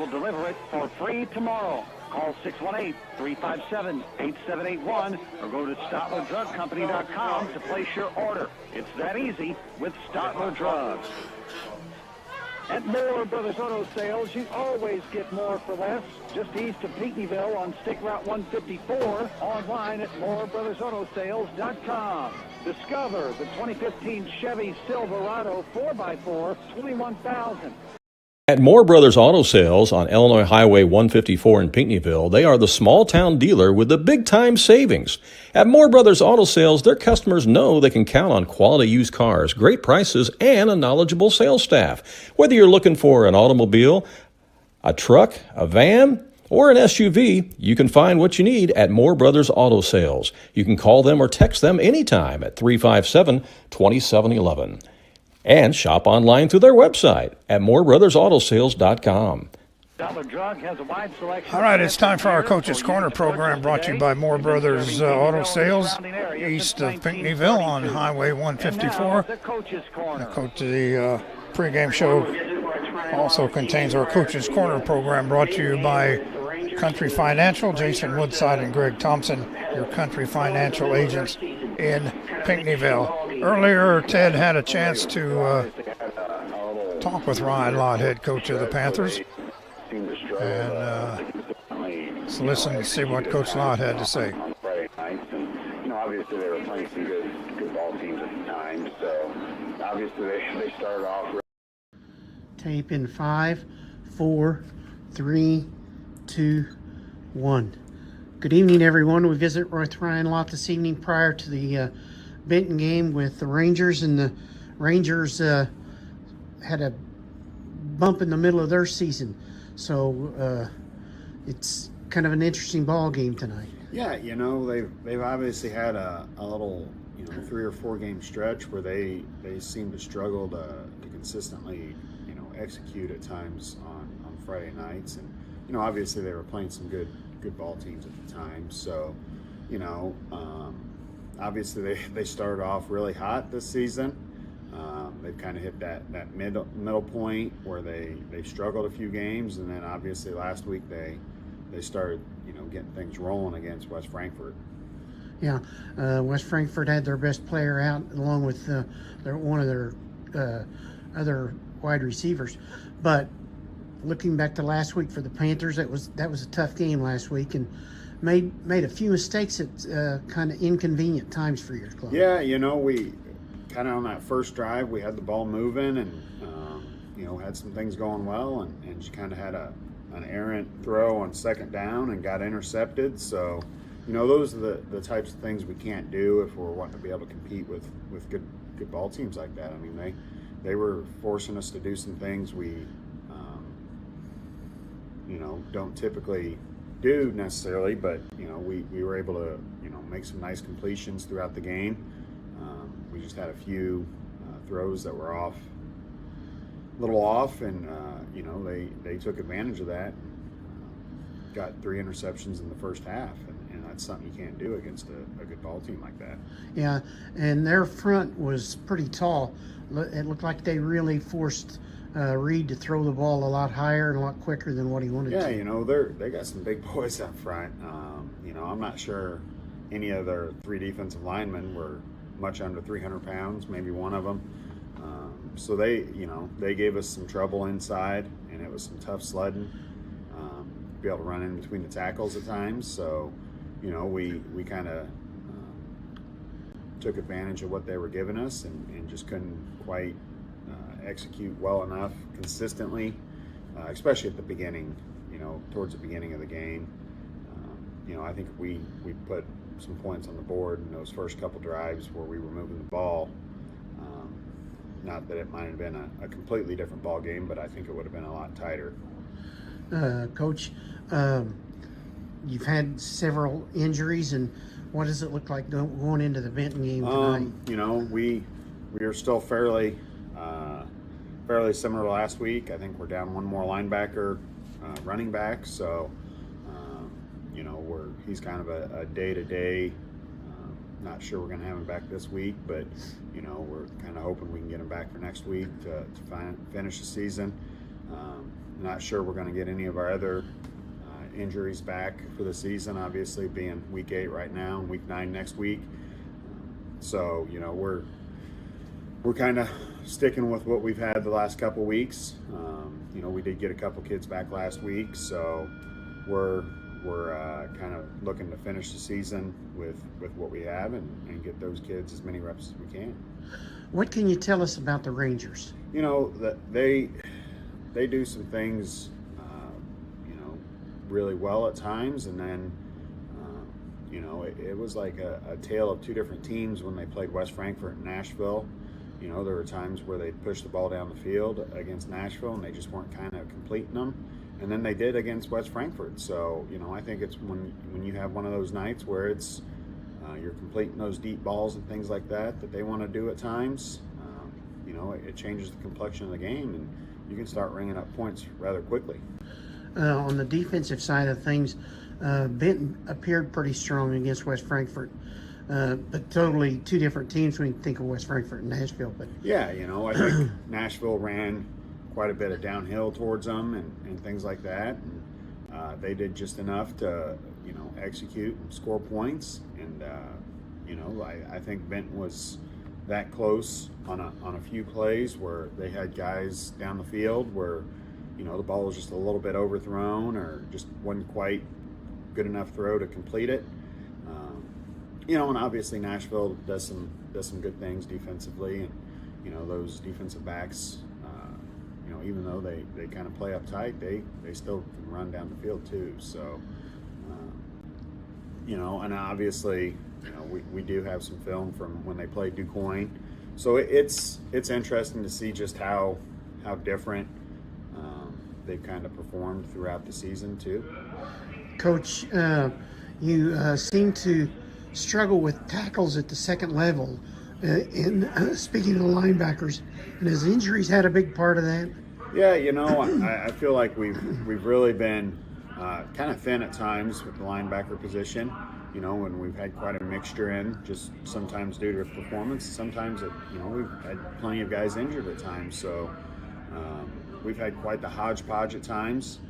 will deliver it for free tomorrow. Call 618-357-8781 or go to StotlerDrugCompany.com to place your order. It's that easy with Stotler Drugs. At Moore Brothers Auto Sales, you always get more for less. Just east of Pinckneyville on State Route 154. Online at moorebrothersautosales.com. Discover the 2015 Chevy Silverado 4x4, $21,000. At Moore Brothers Auto Sales on Illinois Highway 154 in Pinckneyville, they are the small-town dealer with the big-time savings. At Moore Brothers Auto Sales, their customers know they can count on quality used cars, great prices, and a knowledgeable sales staff. Whether you're looking for an automobile, a truck, a van, or an SUV, you can find what you need at Moore Brothers Auto Sales. You can call them or text them anytime at 357-2711. And shop online through their website at moorebrothersautosales.com. All right, it's time for our Coach's Corner program brought to you by Moore Brothers Auto Sales, east of Pinckneyville on Highway 154. The pregame show also contains our Coach's Corner program brought to you by Country Financial, Jason Woodside and Greg Thompson, your Country Financial agents in Pinckneyville. Earlier, Ted had a chance to talk with Ryan Lott, head coach of the Panthers. And let's listen and see what Coach Lott had to say. Obviously they were playing some good ball teams at the time, so obviously they started off. Tape in 5, 4, 3, 2, 1. Good evening, everyone. We visit with Ryan Lott this evening prior to the Benton game with the Rangers, and the Rangers had a bump in the middle of their season, so it's kind of an interesting ball game tonight. Yeah, they've obviously had a little 3 or 4 game stretch where they seem to struggle to consistently execute at times on Friday nights, and obviously they were playing some good ball teams at the time, so obviously they started off really hot this season. They've kind of hit that middle point where they struggled a few games, and then obviously last week they started getting things rolling against West Frankfort. Yeah, West Frankfort had their best player out along with one of their other wide receivers. But looking back to last week for the Panthers, that was a tough game last week, and made a few mistakes at kind of inconvenient times for your club. Yeah, we kind of on that first drive we had the ball moving and had some things going well, and she kind of had an errant throw on second down and got intercepted. So those are the types of things we can't do if we're wanting to be able to compete with good ball teams like that. I mean, they were forcing us to do some things we don't typically do necessarily, but we were able to make some nice completions throughout the game. We just had a few throws that were a little off, and they took advantage of that. Got 3 interceptions in the first half, and that's something you can't do against a good ball team like that. Yeah, and their front was pretty tall. It looked like they really forced Reed to throw the ball a lot higher and a lot quicker than what he wanted to. Yeah, they got some big boys up front. I'm not sure any of their 3 defensive linemen were much under 300 pounds, maybe one of them. So they gave us some trouble inside, and it was some tough sledding. Be able to run in between the tackles at times. So, we kind of took advantage of what they were giving us, and just couldn't quite execute well enough consistently, especially at the beginning, towards the beginning of the game. I think we put some points on the board in those first couple drives where we were moving the ball. Not that it might have been a completely different ball game, but I think it would have been a lot tighter. Coach, you've had several injuries, and what does it look like going into the Benton game tonight? We are still fairly similar to last week. I think we're down one more linebacker, running back, so he's kind of a day-to-day. Not sure we're going to have him back this week, but we're kind of hoping we can get him back for next week to finish the season. Not sure we're going to get any of our other injuries back for the season, obviously being week 8 right now and week 9 next week. So, you know, we're kind of sticking with what we've had the last couple weeks. You know, we did get a couple kids back last week, so we're kind of looking to finish the season with what we have and get those kids as many reps as we can. What can you tell us about the Rangers? You know, that they do some things, you know, really well at times, and then, you know, it was like a tale of two different teams when they played West Frankfort and Nashville. You know, there were times where they pushed the ball down the field against Nashville and they just weren't kind of completing them. And then they did against West Frankfort. So, you know, I think it's when you have one of those nights where it's you're completing those deep balls and things like that they want to do at times, you know, it changes the complexion of the game and you can start ringing up points rather quickly. On the defensive side of things, Benton appeared pretty strong against West Frankfort. But totally two different teams when you think of West Frankfort and Nashville. But yeah, you know, I think Nashville ran quite a bit of downhill towards them and things like that. And they did just enough to, you know, execute and score points. And, you know, I think Benton was that close on a few plays where they had guys down the field where, you know, the ball was just a little bit overthrown or just wasn't quite good enough throw to complete it. You know, and obviously Nashville does some good things defensively, and you know those defensive backs, you know, even though they kind of play uptight, they still can run down the field too. So, you know, and obviously, you know, we do have some film from when they played DuQuoin, so it's interesting to see just how different they've kind of performed throughout the season too. Coach, you seem to struggle with tackles at the second level. Speaking of the linebackers, and has injuries had a big part of that? Yeah, you know, I feel like we've really been kind of thin at times with the linebacker position. You know, and we've had quite a mixture in, just sometimes due to performance, sometimes you know, we've had plenty of guys injured at times. So we've had quite the hodgepodge at times.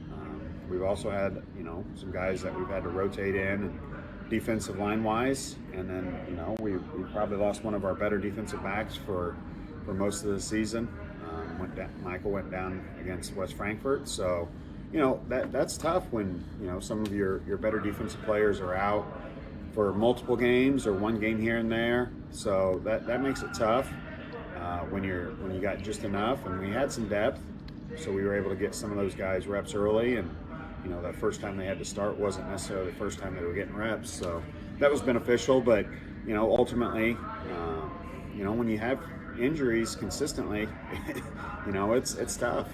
We've also had, you know, some guys that we've had to rotate in and defensive line wise, and then, you know, we probably lost one of our better defensive backs for most of the season. Michael went down against West Frankfort, so you know that's tough when, you know, some of your better defensive players are out for multiple games or one game here and there. So that makes it tough when you got just enough, and we had some depth, so we were able to get some of those guys reps early, and you know, that first time they had to start wasn't necessarily the first time they were getting reps. So that was beneficial. But, you know, ultimately, you know, when you have injuries consistently, you know, it's tough.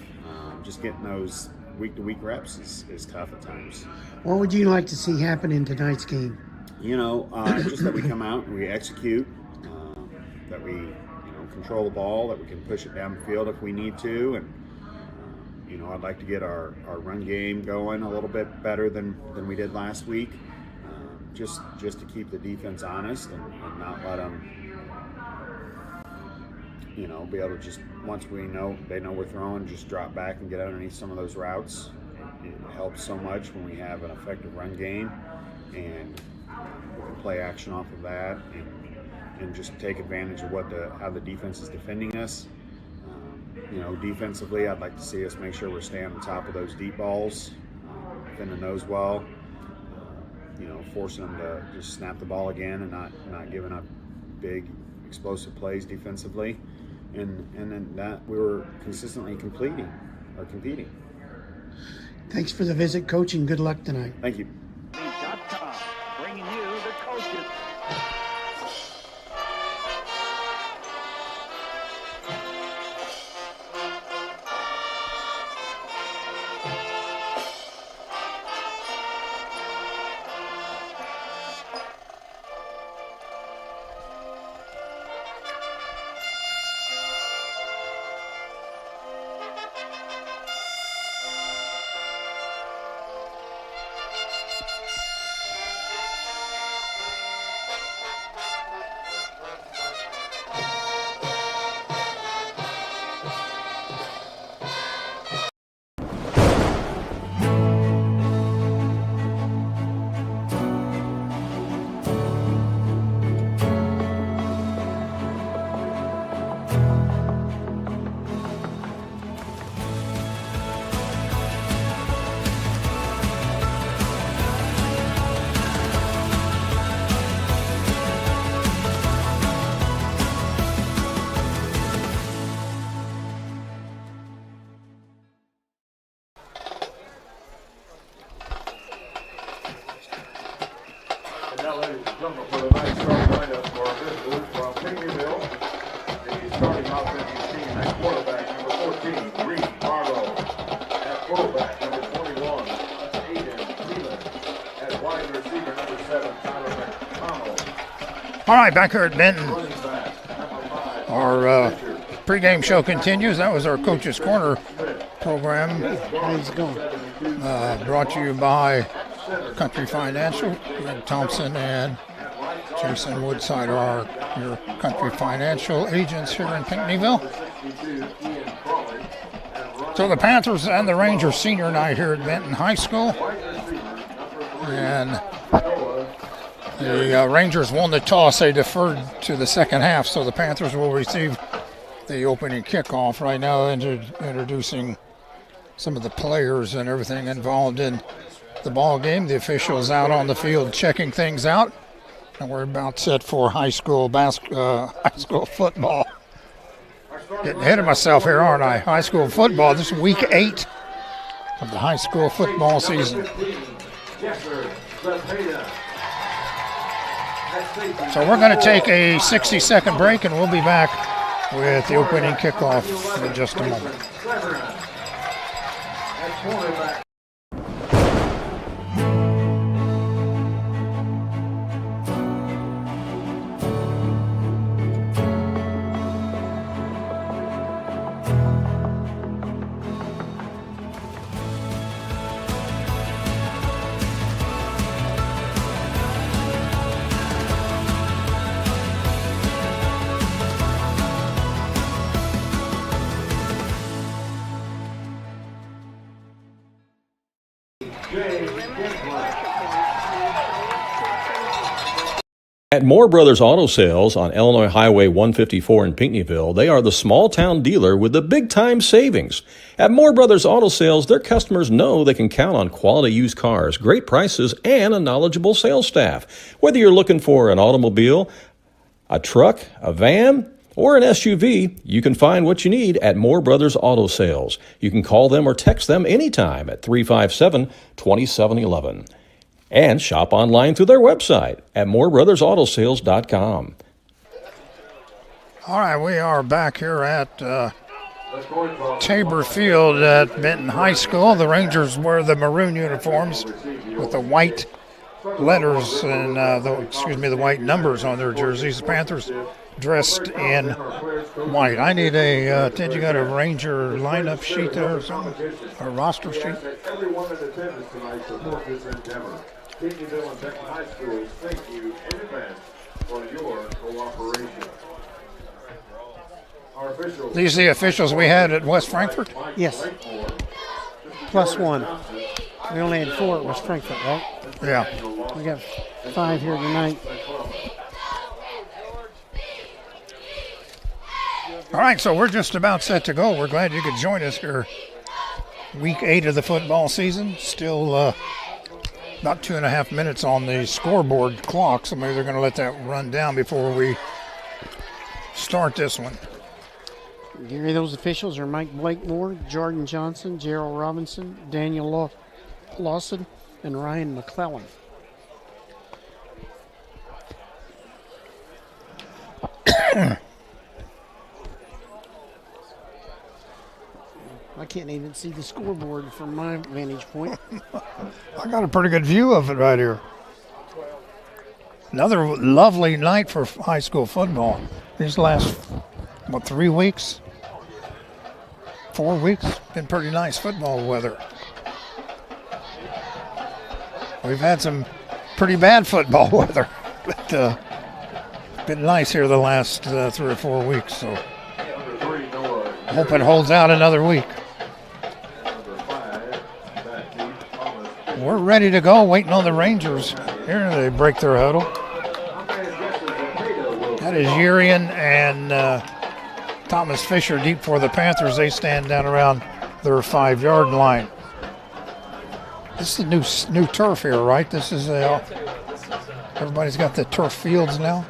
Just getting those week-to-week reps is tough at times. What would you like to see happen in tonight's game? You know, just that we come out and we execute, that we, you know, control the ball, that we can push it down the field if we need to, and you know, I'd like to get our run game going a little bit better than we did last week, just to keep the defense honest and not let them, you know, be able to just, once they know we're throwing, just drop back and get underneath some of those routes. It helps so much when we have an effective run game, and we can play action off of that and just take advantage of how the defense is defending us. You know, defensively, I'd like to see us make sure we're staying on top of those deep balls, defending those well. You know, forcing them to just snap the ball again and not giving up big explosive plays defensively, and then that we were consistently competing. Thanks for the visit, Coach, and good luck tonight. Thank you. Bringing you the coaches. For the nice starting lineup for our visitors from Pinckneyville, the starting offensive team at quarterback, number 14, Reed Barlow. At fullback, number 21, Aiden Leland. At wide receiver, number 7, Tyler McConnell. All right, back here at Benton. Our pregame show continues. That was our Coach's Corner program. How's it going? Brought to you by Country Financial. Greg Thompson and Jason Woodside are your Country Financial agents here in Pinckneyville. So the Panthers and the Rangers senior night here at Benton High School. And the Rangers won the toss. They deferred to the second half, so the Panthers will receive the opening kickoff. Right now, introducing some of the players and everything involved in the ball game. The officials out on the field checking things out, and we're about set for high school football. Getting ahead of myself here, aren't I? High school football. This is week 8 of the high school football season. So we're going to take a 60-second break, and we'll be back with the opening kickoff in just a moment. At Moore Brothers Auto Sales on Illinois Highway 154 in Pinckneyville, they are the small-town dealer with the big-time savings. At Moore Brothers Auto Sales, their customers know they can count on quality used cars, great prices, and a knowledgeable sales staff. Whether you're looking for an automobile, a truck, a van, or an SUV, you can find what you need at Moore Brothers Auto Sales. You can call them or text them anytime at 357-2711. And shop online through their website at moorebrothersAutosales.com. All right, we are back here at Tabor Field at Benton High School. The Rangers wear the maroon uniforms with the white letters and the white numbers on their jerseys. The Panthers dressed in white. I need a, Ted, you got a Ranger lineup sheet there or something? A roster sheet? Everyone in attendance tonight support this endeavor. Pinckneyville and Benton High Schools, thank you in advance for your cooperation. Our officials. These are the officials we had at West Frankfort? Yes. +1. We only had 4 at West Frankfort, right? Yeah. We got 5 here tonight. All right, so we're just about set to go. We're glad you could join us here. Week 8 of the football season. Still about 2.5 minutes on the scoreboard clock, so maybe they're going to let that run down before we start this one. Gary, those officials are Mike Blakemore, Jordan Johnson, Gerald Robinson, Daniel Lawson, and Ryan McClellan. I can't even see the scoreboard from my vantage point. I got a pretty good view of it right here. Another lovely night for high school football. These last, 3 weeks? 4 weeks? Been pretty nice football weather. We've had some pretty bad football weather, but been nice here the last 3 or 4 weeks. So hope it holds out another week. We're ready to go, waiting on the Rangers. Here they break their huddle. That is Urian and Thomas Fisher deep for the Panthers. They stand down around their 5-yard line. This is new turf here, right? This is everybody's got the turf fields now.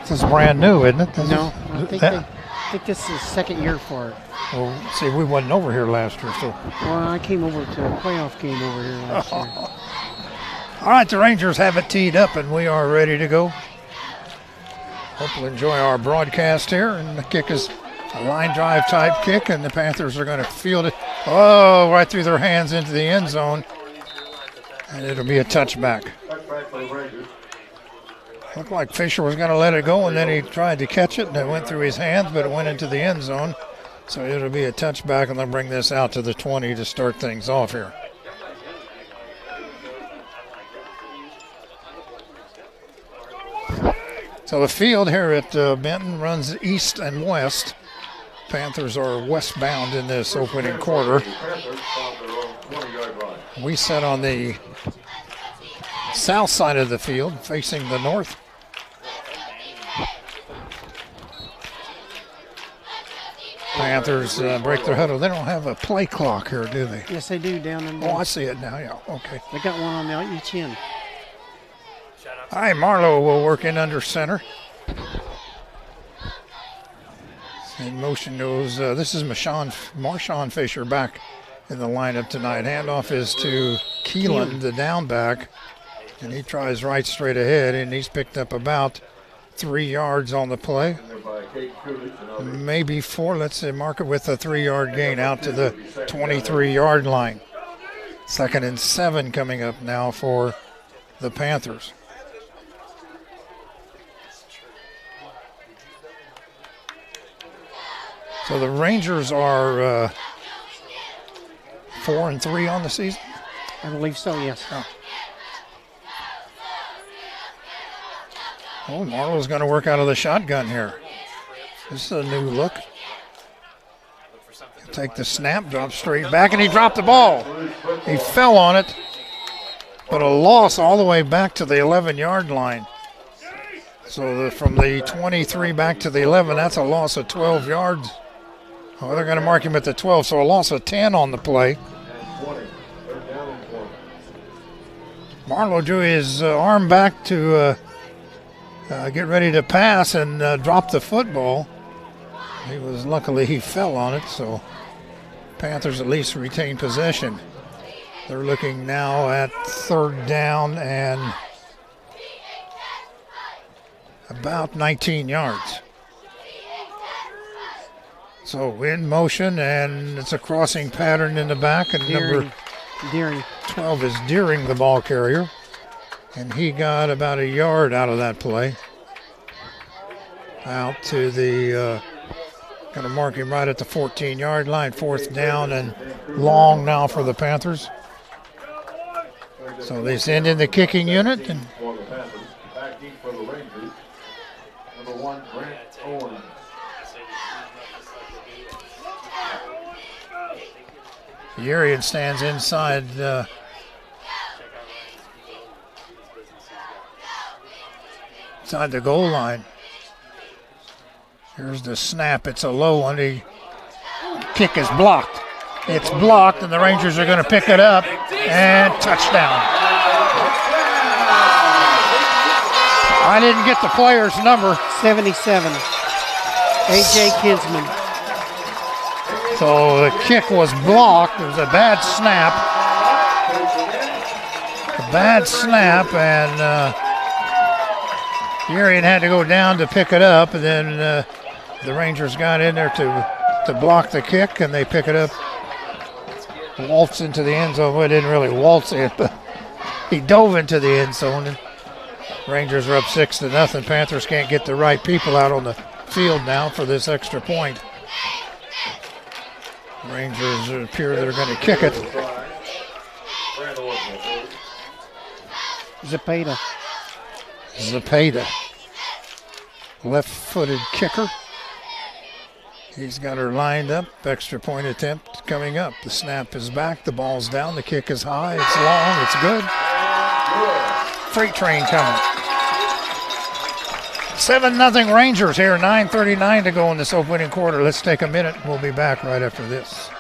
This is brand new, isn't it? I think this is the second year for it. Well, see, we wasn't over here last year, so. Well, I came over to a playoff game over here last year. All right, the Rangers have it teed up, and we are ready to go. Hope you'll enjoy our broadcast here. And the kick is a line drive type kick, and the Panthers are going to field it. Oh, right through their hands into the end zone. And it'll be a touchback. Looked like Fisher was going to let it go, and then he tried to catch it, and it went through his hands, but it went into the end zone. So it'll be a touchback, and they'll bring this out to the 20 to start things off here. So the field here at Benton runs east and west. Panthers are westbound in this opening quarter. We sit on the south side of the field, facing the north. Panthers break their huddle. They don't have a play clock here, do they? Yes, they do down in there. Oh, I see it now, yeah, okay. They got one on each end. All right, Marlowe will work in under center. In motion goes, this is Marshawn Fisher back in the lineup tonight. Handoff is to Keelan, the down back, and he tries right straight ahead, and he's picked up about 3 yards on the play. Maybe 4, let's say, mark it with a 3-yard gain out to the 23-yard line. 2nd and 7 coming up now for the Panthers. So the Rangers are 4-3 on the season? I believe so, yes. Oh, Marlowe's going to work out of the shotgun here. This is a new look. He'll take the snap, drop straight back, and he dropped the ball. He fell on it, but a loss all the way back to the 11-yard line. So from the 23 back to the 11, that's a loss of 12 yards. Oh, they're going to mark him at the 12, so a loss of 10 on the play. Marlowe drew his arm back to get ready to pass and drop the football. Luckily he fell on it, so Panthers at least retain possession. They're looking now at 3rd down and about 19 yards. So in motion, and it's a crossing pattern in the back, and number 12 is Deering, the ball carrier, and he got about a yard out of that play. Out to the, going to mark him right at the 14-yard line, 4th down and long now for the Panthers. So they send in the kicking unit, and Urian stands inside inside the goal line. Here's the snap. It's a low one. The kick is blocked. It's blocked, and the Rangers are going to pick it up, and touchdown. I didn't get the player's number. 77. A.J. Kinsman. So the kick was blocked. It was a bad snap. And Urian had to go down to pick it up, and then the Rangers got in there to block the kick, and they pick it up. Waltz into the end zone. Well, it didn't really waltz in, but he dove into the end zone. And Rangers are up 6-0. Panthers can't get the right people out on the field now for this extra point. Rangers appear they're going to kick it. Zepeda. Left-footed kicker. He's got her lined up. Extra point attempt coming up. The snap is back. The ball's down. The kick is high. It's long. It's good. Freight train coming. 7-0 Rangers here. 9:39 to go in this opening quarter. Let's take a minute. We'll be back right after this.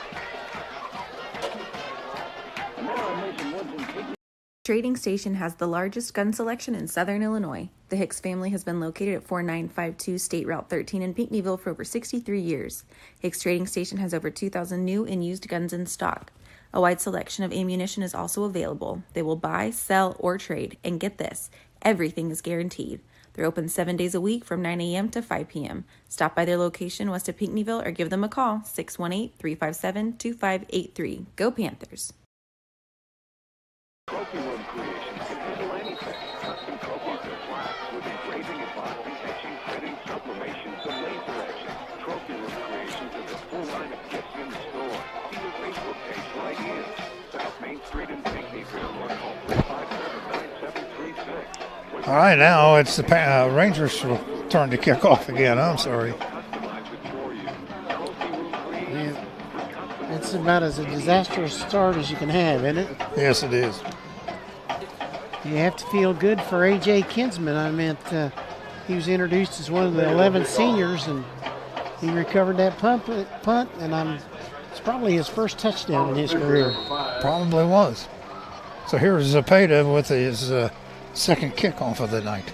Trading Station has the largest gun selection in Southern Illinois. The Hicks family has been located at 4952 State Route 13 in Pinckneyville for over 63 years. Hicks Trading Station has over 2,000 new and used guns in stock. A wide selection of ammunition is also available. They will buy, sell, or trade. And get this, everything is guaranteed. They're open 7 days a week from 9 a.m. to 5 p.m. Stop by their location west of Pinckneyville or give them a call, 618-357-2583. Go Panthers! Trophy Room Creations can handle anything. Custom trophies and plaques with engraving, embossing, etching, printing, sublimations, and laser etching. Trophy Room Creations is a full line of gifts in store. See your Facebook page right here. South Main Street in Pinckneyville or call 457-9736. All right, now it's the Rangers' turn to kick off again. I'm sorry. Yeah. It's about as a disastrous start as you can have, isn't it? Yes, it is. You have to feel good for A.J. Kinsman. I meant he was introduced as one of the 11 seniors, and he recovered that punt, and it's probably his first touchdown in his career. Probably was. So here's Zapata with his second kickoff of the night.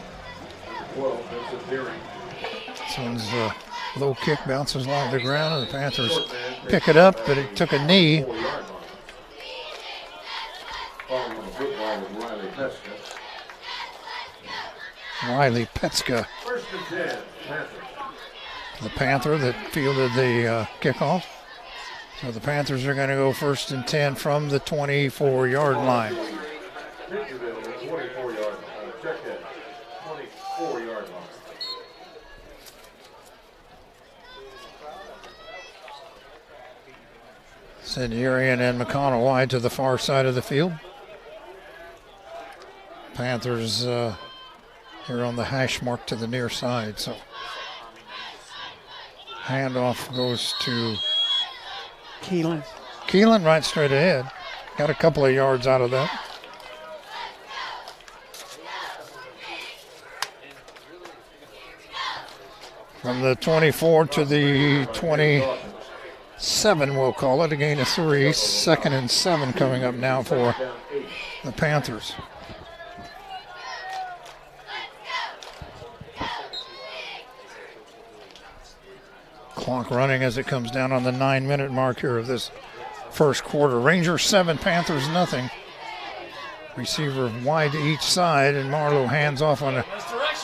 This one's a low kick, bounces along the ground, and the Panthers pick it up, but it took a knee. Riley Petska, the Panther that fielded the kickoff. So the Panthers are going to go 1st and 10 from the 24-yard line. Send Urian and McConnell wide to the far side of the field. Panthers here on the hash mark to the near side. So handoff goes to Keelan. Keelan right straight ahead. Got a couple of yards out of that. From the 24 to the 27, we'll call it, a gain of 3. 2nd and 7 coming up now for the Panthers. Clock running as it comes down on the 9-minute mark here of this first quarter. Rangers 7, Panthers nothing. Receiver wide to each side, and Marlowe hands off on a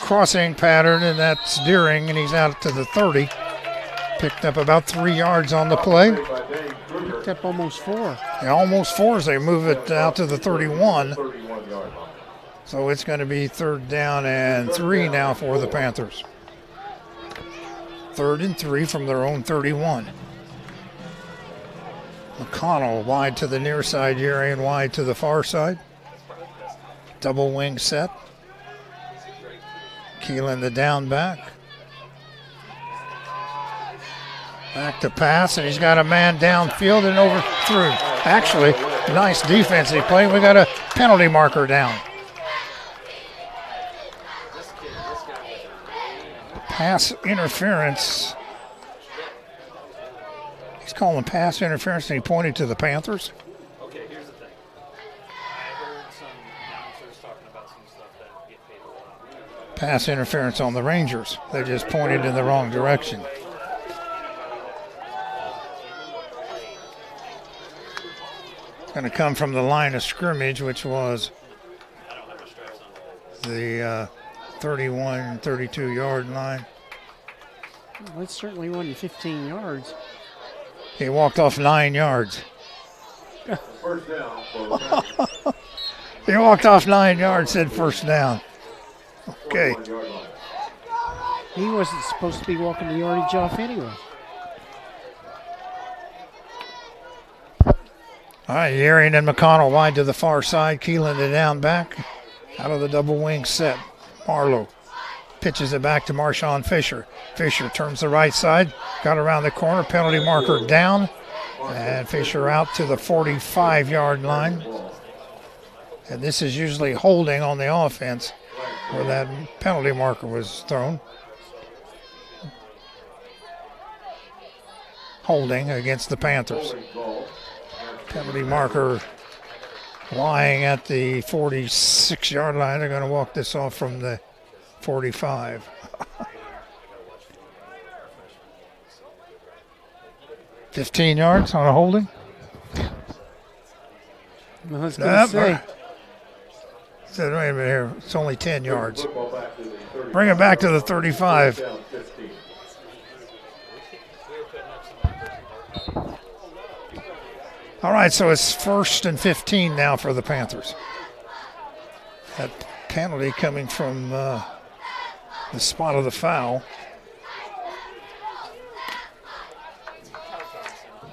crossing pattern, and that's Deering, and he's out to the 30. Picked up about 3 yards on the play. Picked up almost 4. Yeah, almost 4 as they move it out to the 31. So it's going to be 3rd down and 3 now for the Panthers. 3rd and 3 from their own 31. McConnell wide to the near side, Urian wide to the far side. Double wing set. Keelan the down back. Back to pass, and he's got a man downfield and overthrew. Actually, nice defensive play. We got a penalty marker down. Pass interference. He's calling pass interference, and he pointed to the Panthers. Okay, here's the thing. I heard some announcers talking about some stuff that get paid a lot. Pass interference on the Rangers. They just pointed in the wrong direction. It's going to come from the line of scrimmage, which was the 31, 32-yard line. Well, it certainly wasn't 15 yards. He walked off 9 yards. First down for the He walked off 9 yards, said first down. Okay. He wasn't supposed to be walking the yardage off anyway. All right, Urian and McConnell wide to the far side. Keelan the down back. Out of the double wing set. Marlowe pitches it back to Marshawn Fisher. Fisher turns the right side. Got around the corner. Penalty marker down. And Fisher out to the 45-yard line. And this is usually holding on the offense where that penalty marker was thrown. Holding against the Panthers. Penalty marker lying at the 46-yard line. They're going to walk this off from the 45. 15 yards on a holding. I was going to say. Said, wait a minute here. It's only 10 yards. Bring it back to the 35. All right, so it's 1st and 15 now for the Panthers. That penalty coming from the spot of the foul.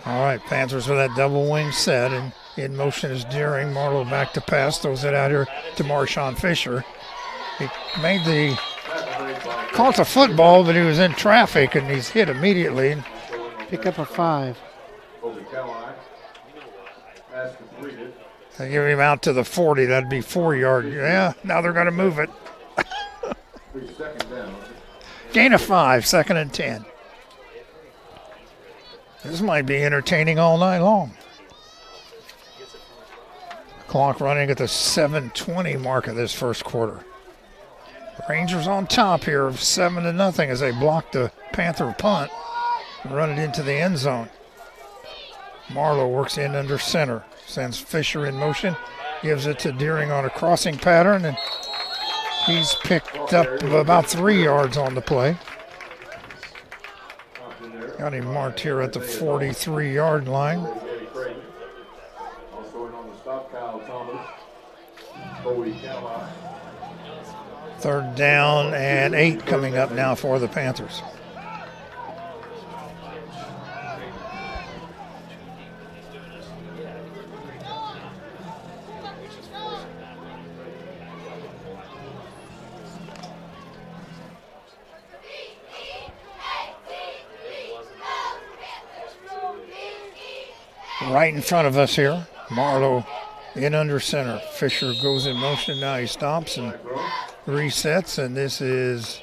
All right, Panthers with that double wing set, and in motion is Deering. Marlowe back to pass, throws it out here to Marshawn Fisher. He caught the football, but he was in traffic, and he's hit immediately. Pick up a 5. They give him out to the 40. That'd be 4 yard. Yeah, now they're going to move it. Gain of 5, 2nd and 10. This might be entertaining all night long. Clock running at the 7:20 mark of this first quarter. Rangers on top here of 7-0 as they block the Panther punt and run it into the end zone. Marlowe works in under center. Sends Fisher in motion, gives it to Deering on a crossing pattern, and he's picked up about 3 yards on the play. Got him marked here at the 43-yard line. Third down and 8 coming up now for the Panthers. Right in front of us here, Marlowe in under center. Fisher goes in motion. Now he stops and resets, and this is,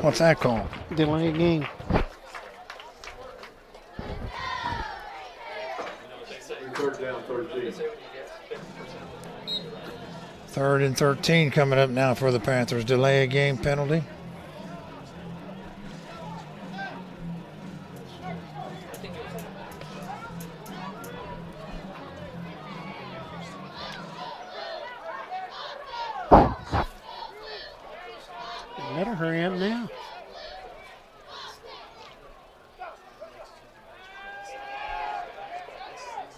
what's that called? Delay game. Third and 13 coming up now for the Panthers. Delay a game penalty. Better hurry up now.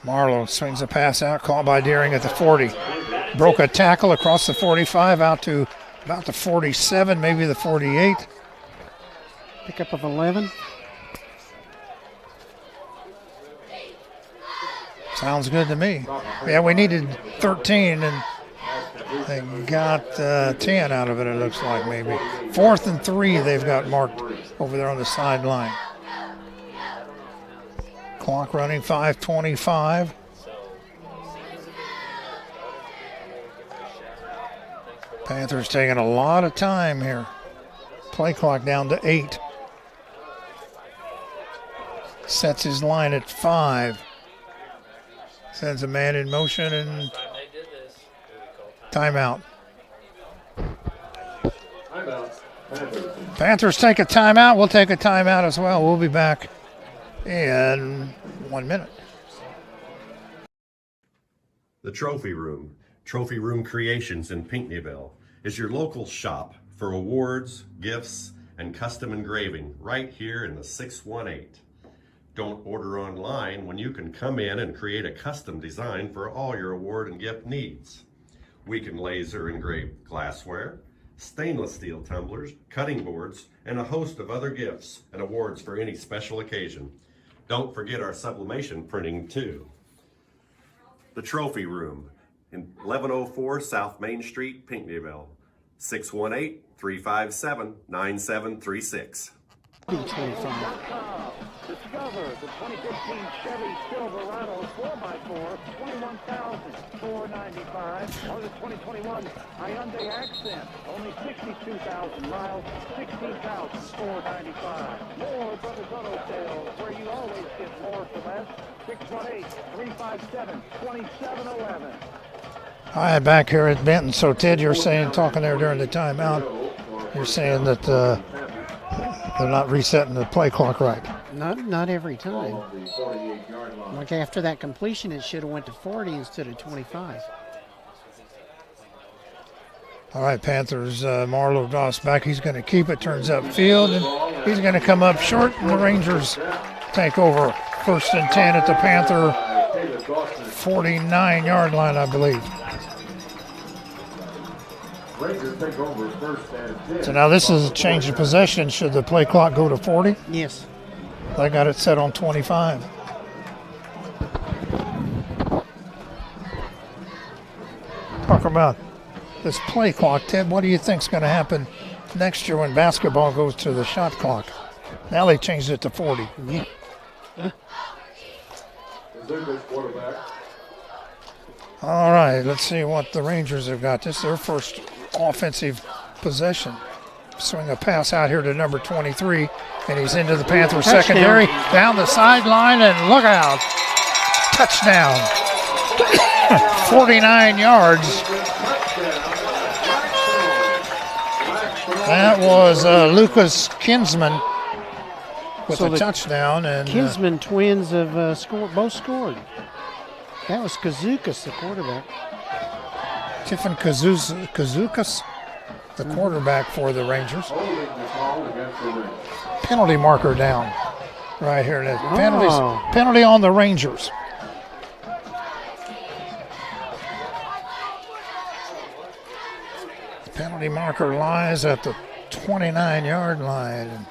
Marlowe swings a pass out, caught by Deering at the 40. Broke a tackle across the 45 out to about the 47, maybe the 48. Pickup of 11. Sounds good to me. Yeah, we needed 13, and they got 10 out of it, it looks like, maybe. 4th and 3 they've got marked over there on the sideline. Clock running, 5:25. Panthers taking a lot of time here. Play clock down to 8. Sets his line at 5. Sends a man in motion and timeout. Panthers take a timeout. We'll take a timeout as well. We'll be back in 1 minute. The Trophy Room, Trophy Room Creations in Pinckneyville, is your local shop for awards, gifts, and custom engraving right here in the 618. Don't order online when you can come in and create a custom design for all your award and gift needs. We can laser engrave glassware, stainless steel tumblers, cutting boards, and a host of other gifts and awards for any special occasion. Don't forget our sublimation printing too. The Trophy Room in 1104 South Main Street, Pinckneyville, 618-357-9736. Discover the 2015 Chevy Silverado 4x4, $21,495, or the 2021 Hyundai Accent, only 62,000 miles, $16,495. More Brothers Auto Sales, where you always get more for less. 618-357-2711. Hi, back here at Benton. So, Ted, you're saying, talking there during the timeout, you're saying that they're not resetting the play clock right. Not every time. On the 48-yard line. Like after that completion, it should have went to 40 instead of 25. All right, Panthers, Marlowe drops back. He's going to keep it, turns upfield, and he's going to come up short, and the Rangers take over 1st and 10 at the Panther 49-yard line, I believe. Rangers take over 1st and 10. So now this is a change of possession. Should the play clock go to 40? Yes. They got it set on 25. Talk about this play clock, Ted. What do you think's going to happen next year when basketball goes to the shot clock? Now they changed it to 40. Yeah. Kazuka's quarterback. All right, let's see what the Rangers have got. This is their first offensive possession. Swing a pass out here to number 23, and he's into the Panthers secondary. Down the sideline, and look out. Touchdown. 49 yards. That was Lucas Kinsman with a touchdown. And Kinsman twins have both scored. That was Kazukas, the quarterback. Tiffin Kazukas, the quarterback for the Rangers. Penalty marker down right here. Penalty on the Rangers. Penalty marker lies at the 29-yard line.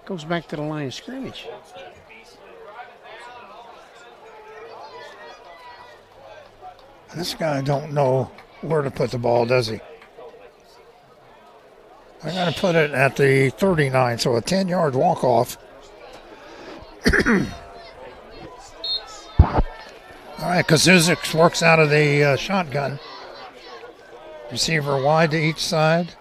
Goes back to the line of scrimmage. This guy don't know where to put the ball, does he? I got to put it at the 39, so a 10-yard walk-off. All right, Kazuzik works out of the shotgun. Receiver wide to each side.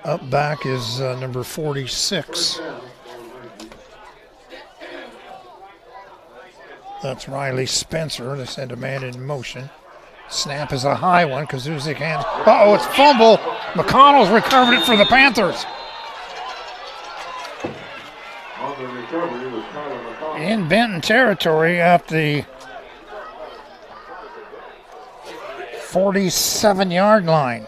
Up back is number 46. That's Riley Spencer. They send a man in motion. Snap is a high one. Kazuzik hands. Uh-oh, it's fumble. McConnell's recovered it for the Panthers. On the recovery was Tyler McConnell. In Benton territory at the 47-yard line.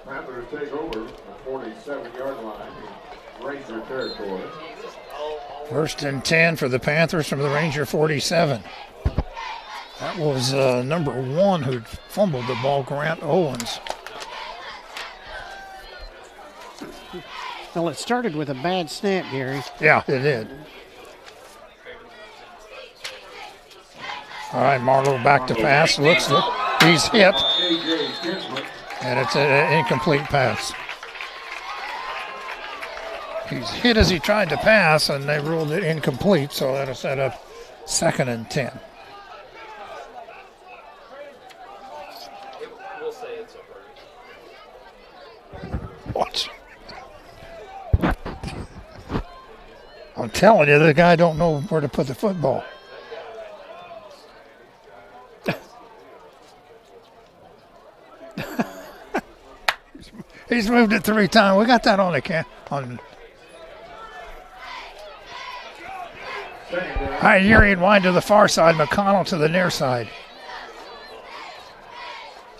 Panthers take over the 47-yard line in Ranger territory. 1st and 10 for the Panthers from the Ranger 47. That was number 1 who fumbled the ball, Grant Owens. Well, it started with a bad snap, Gary. Yeah, it did. All right, Marlowe back to pass. Looks it. He's hit. And it's an incomplete pass. He's hit as he tried to pass, and they ruled it incomplete, so that'll set up 2nd and 10. We'll say it's a Watch. I'm telling you, the guy don't know where to put the football. He's moved it 3 times. We got that on the on. All right, Urian wide to the far side, McConnell to the near side.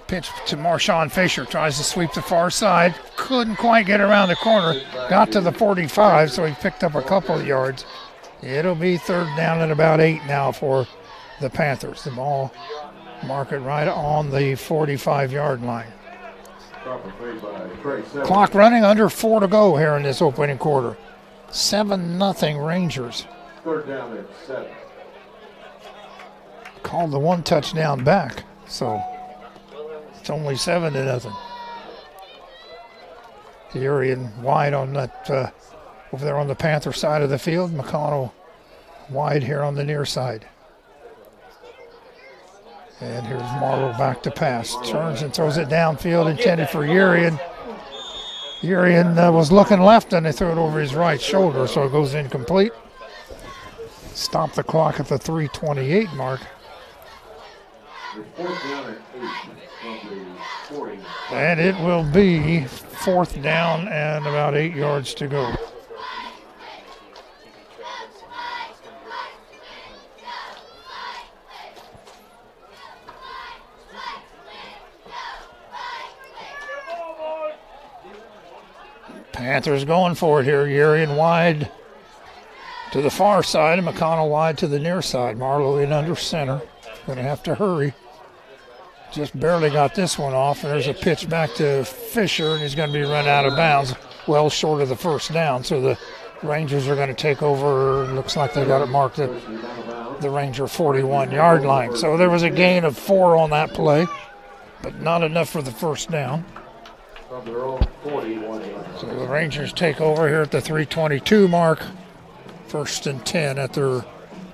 Pitch to Marshawn Fisher, tries to sweep the far side. Couldn't quite get around the corner. Got to the 45, so he picked up a couple of yards. It'll be 3rd down and about 8 now for the Panthers. The ball marked right on the 45-yard line. Clock running, under 4 to go here in this opening quarter. 7-0 Rangers. 3rd down at 7. Called the 1 touchdown back, so it's only 7-0. Urian wide on that over there on the Panther side of the field. McConnell wide here on the near side. And here's Marlowe back to pass. Turns and throws it downfield, intended for Urian. Urian was looking left and they threw it over his right shoulder, so it goes incomplete. Stop the clock at the 3:28 mark. And it will be 4th down and about 8 yards to go. Panthers going for it here. Urian wide to the far side and McConnell wide to the near side. Marlowe in under center. Going to have to hurry. Just barely got this one off, and there's a pitch back to Fisher, and he's going to be run out of bounds, well short of the 1st down. So the Rangers are going to take over. Looks like they got it marked at the Ranger 41-yard line. So there was a gain of 4 on that play, but not enough for the 1st down. So the Rangers take over here at the 3:22 mark. 1st and 10 at their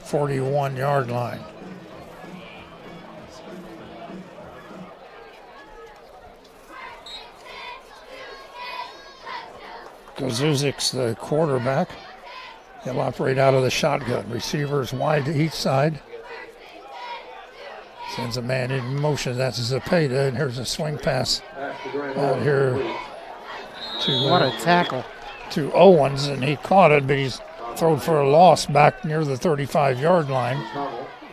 41-yard line. Kozuzik's the quarterback. He'll operate out of the shotgun. Receivers wide to each side. Sends a man in motion. That's Zepeda, and here's a swing pass out here to What a tackle. to Owens, and he caught it, but he's thrown for a loss back near the 35-yard line.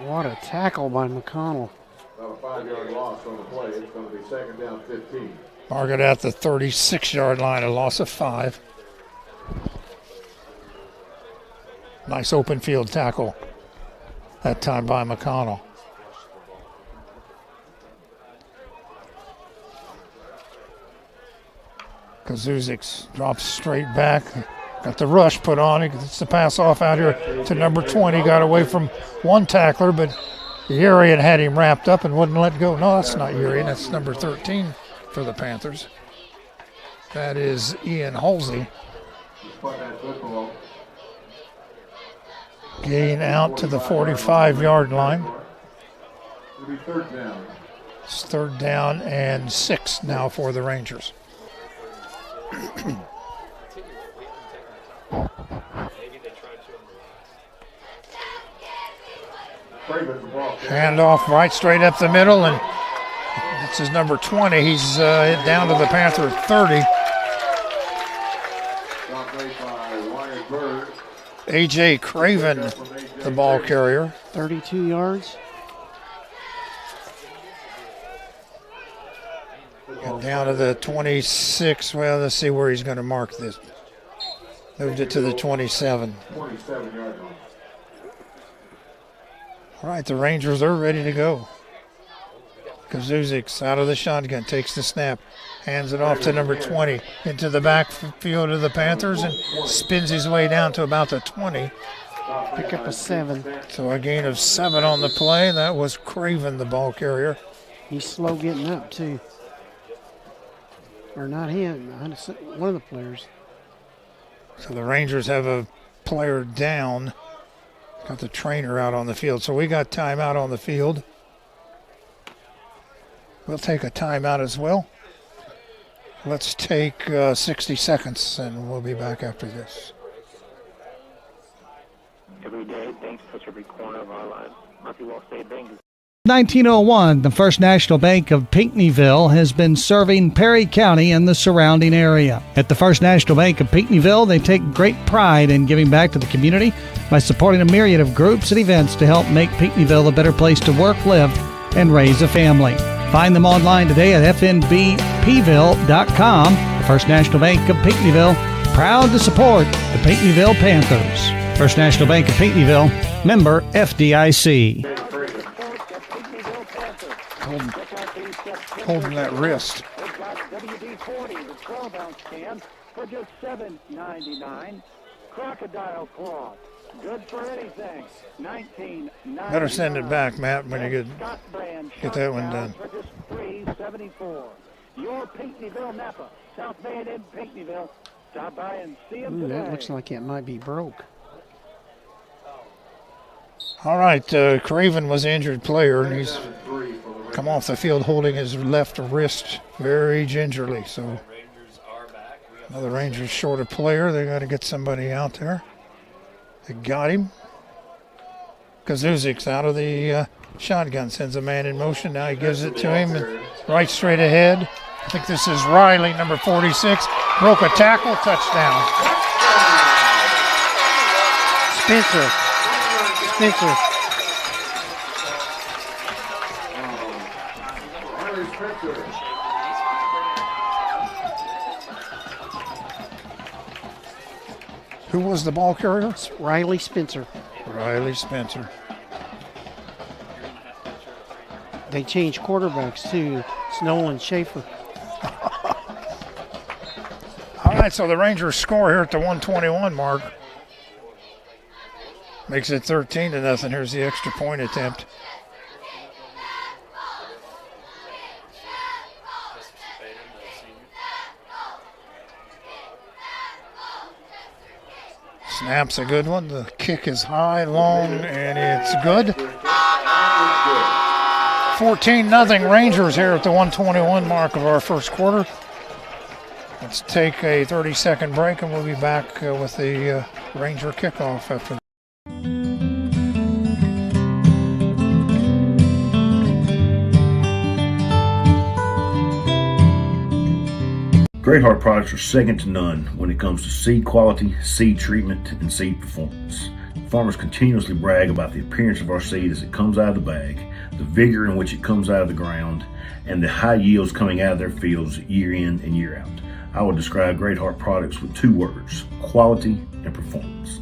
What a tackle by McConnell. About a 5-yard loss on the play. It's going to be 2nd down 15. Mark it at the 36-yard line, a loss of 5. Nice open field tackle that time by McConnell. Kazuzik drops straight back. Got the rush put on. He gets the pass off out here to number 20. Got away from one tackler, but Urian had him wrapped up and wouldn't let go. No, that's not Urian. That's number 13 for the Panthers. That is Ian Halsey. Gain out to the 45-yard line. It'll be 3rd down. It's 3rd down and 6 now for the Rangers. Hand off right straight up the middle, and this is number 20. He's down to the Panther 30. A.J. Craven, the ball carrier. 32 yards. And down to the 26. Well, let's see where he's going to mark this. Moved it to the 27. 27-yard line. All right, the Rangers are ready to go. Kazuzik's out of the shotgun, takes the snap, hands it off to number 20 into the backfield of the Panthers and spins his way down to about the 20. Pick up a 7. So a gain of 7 on the play. That was Craven, the ball carrier. He's slow getting up, too. Or not him, one of the players. So the Rangers have a player down. Got the trainer out on the field. So we got timeout on the field. We'll take a timeout as well. Let's take 60 seconds, and we'll be back after this. Every day, thanks to every corner of our lives. Happy Wall State Bank. 1901, the First National Bank of Pinckneyville has been serving Perry County and the surrounding area. At the First National Bank of Pinckneyville, they take great pride in giving back to the community by supporting a myriad of groups and events to help make Pinckneyville a better place to work, live, and raise a family. Find them online today at fnbpville.com. The First National Bank of Pinckneyville, proud to support the Pinckneyville Panthers. First National Bank of Pinckneyville, member FDIC. Holding that wrist. WD-40, the 12-ounce can, for just $7.99. Crocodile cloth, good for anything. $19.99. Better send it back, Matt, when you get that one done. For just $3.74. Your Pinckneyville Napa, South Bend in Pinckneyville. Stop by and see them today. That looks like it might be broke. All right, Craven was the injured player, and he's come off the field holding his left wrist very gingerly. So Another Rangers short a player. They got to get somebody out there. They got him. Kazuzik's out of the shotgun, sends a man in motion. Now he gives it to him, and right straight ahead. I think this is Riley, number 46. Broke a tackle, touchdown. Spencer. Who was the ball carrier? It's Riley Spencer. Riley Spencer. They changed quarterbacks too. It's Nolan Schaefer. All right, so the Rangers score here at the 121 mark. Makes it 13-0. Here's the extra point attempt. Snap's a good one. The kick is high, long, and it's good. 14-0 Rangers here at the 121 mark of our first quarter. Let's take a 30-second break, and we'll be back with the Ranger kickoff after. Great Heart products are second to none when it comes to seed quality, seed treatment, and seed performance. Farmers continuously brag about the appearance of our seed as it comes out of the bag, the vigor in which it comes out of the ground, and the high yields coming out of their fields year in and year out. I would describe Great Heart products with two words: quality and performance.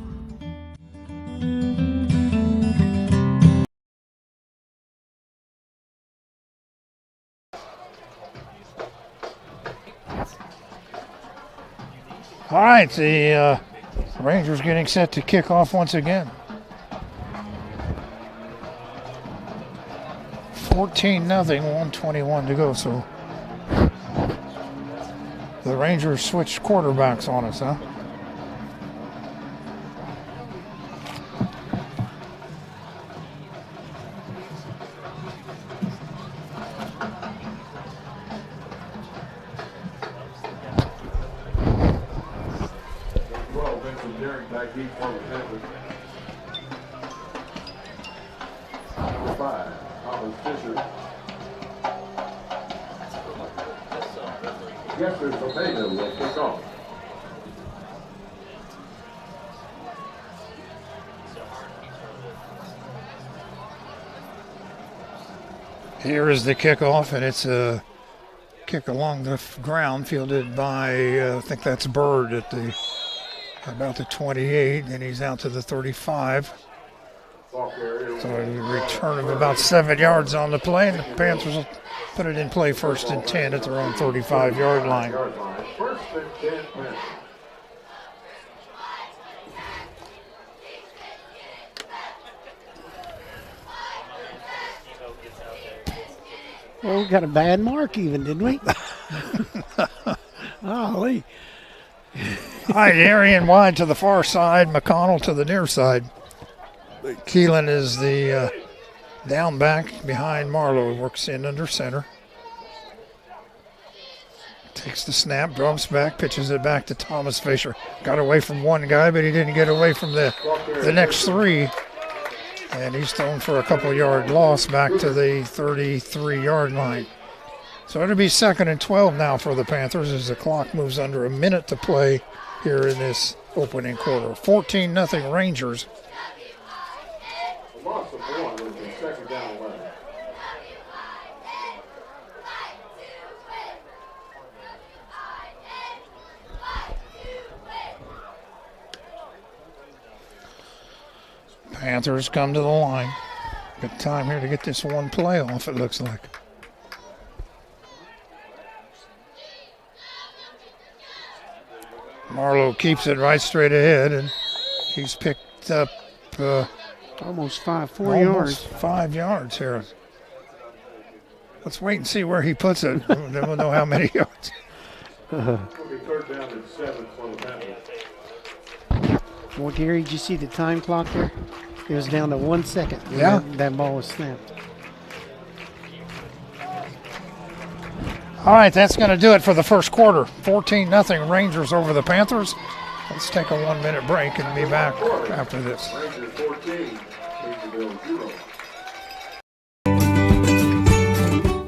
All right, the Rangers getting set to kick off once again. 14-0, 1:21 to go. So the Rangers switched quarterbacks on us, huh? Benton back deep for the Panthers. Number 5, Thomas Fisher. Jeffrey Fabeda will kick off. Here is the kickoff, and it's a kick along the ground fielded by, I think that's Bird at the about the 28, and he's out to the 35. So a return of about 7 yards on the play, and the Panthers will put it in play 1st and 10 at their own 35-yard line. First and 10 minutes. Well, we got a bad mark even, didn't we? Golly. All right, Arian wide to the far side, McConnell to the near side. Keelan is the down back behind Marlowe, works in under center. Takes the snap, drops back, pitches it back to Thomas Fisher. Got away from one guy, but he didn't get away from the next three. And he's thrown for a couple-yard loss back to the 33-yard line. So it'll be 2nd and 12 now for the Panthers as the clock moves under a minute to play here in this opening quarter. 14-0 Rangers. Loss of 1 is the second down 11. Panthers come to the line. Good time here to get this one play off, it looks like. Marlowe keeps it right straight ahead, and he's picked up almost 4 yards. 5 yards here. Let's wait and see where he puts it. Then we'll know how many yards. It'll be 3rd down and 7 for the Panthers. Well, Gary, did you see the time clock there? It was down to 1 second. Yeah. That ball was snapped. All right, that's going to do it for the first quarter. 14-0 Rangers over the Panthers. Let's take a 1-minute break and be back after this. Rangers 14, Pinckneyville 0.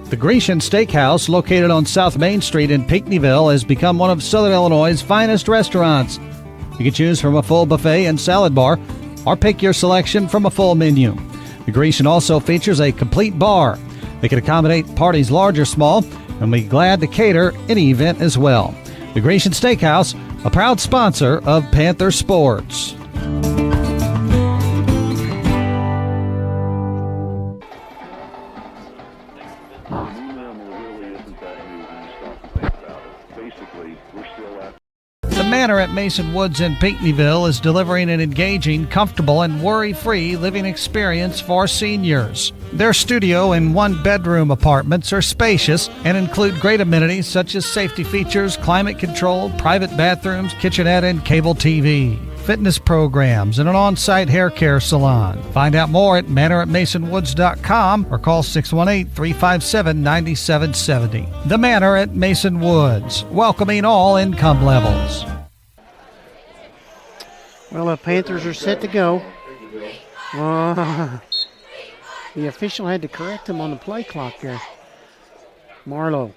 The Grecian Steakhouse, located on South Main Street in Pinckneyville, has become one of Southern Illinois' finest restaurants. You can choose from a full buffet and salad bar, or pick your selection from a full menu. The Grecian also features a complete bar. They can accommodate parties large or small, and we'll be glad to cater any event as well. The Grecian Steakhouse, a proud sponsor of Panther Sports. The Manor at Mason Woods in Pinckneyville is delivering an engaging, comfortable, and worry-free living experience for seniors. Their studio and one-bedroom apartments are spacious and include great amenities such as safety features, climate control, private bathrooms, kitchenette, and cable TV, fitness programs, and an on-site hair care salon. Find out more at manoratmasonwoods.com or call 618-357-9770. The Manor at Mason Woods, welcoming all income levels. Well, the Panthers are set to go. The official had to correct him on the play clock there. Marlowe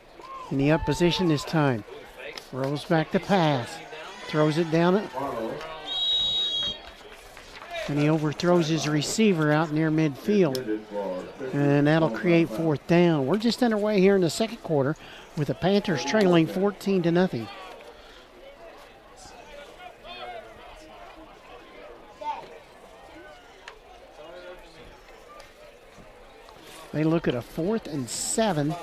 in the up position this time. Rolls back to pass. Throws it down it. And he overthrows his receiver out near midfield. And that'll create fourth down. We're just underway here in the second quarter with the Panthers trailing 14-0. They look at a 4th and 7.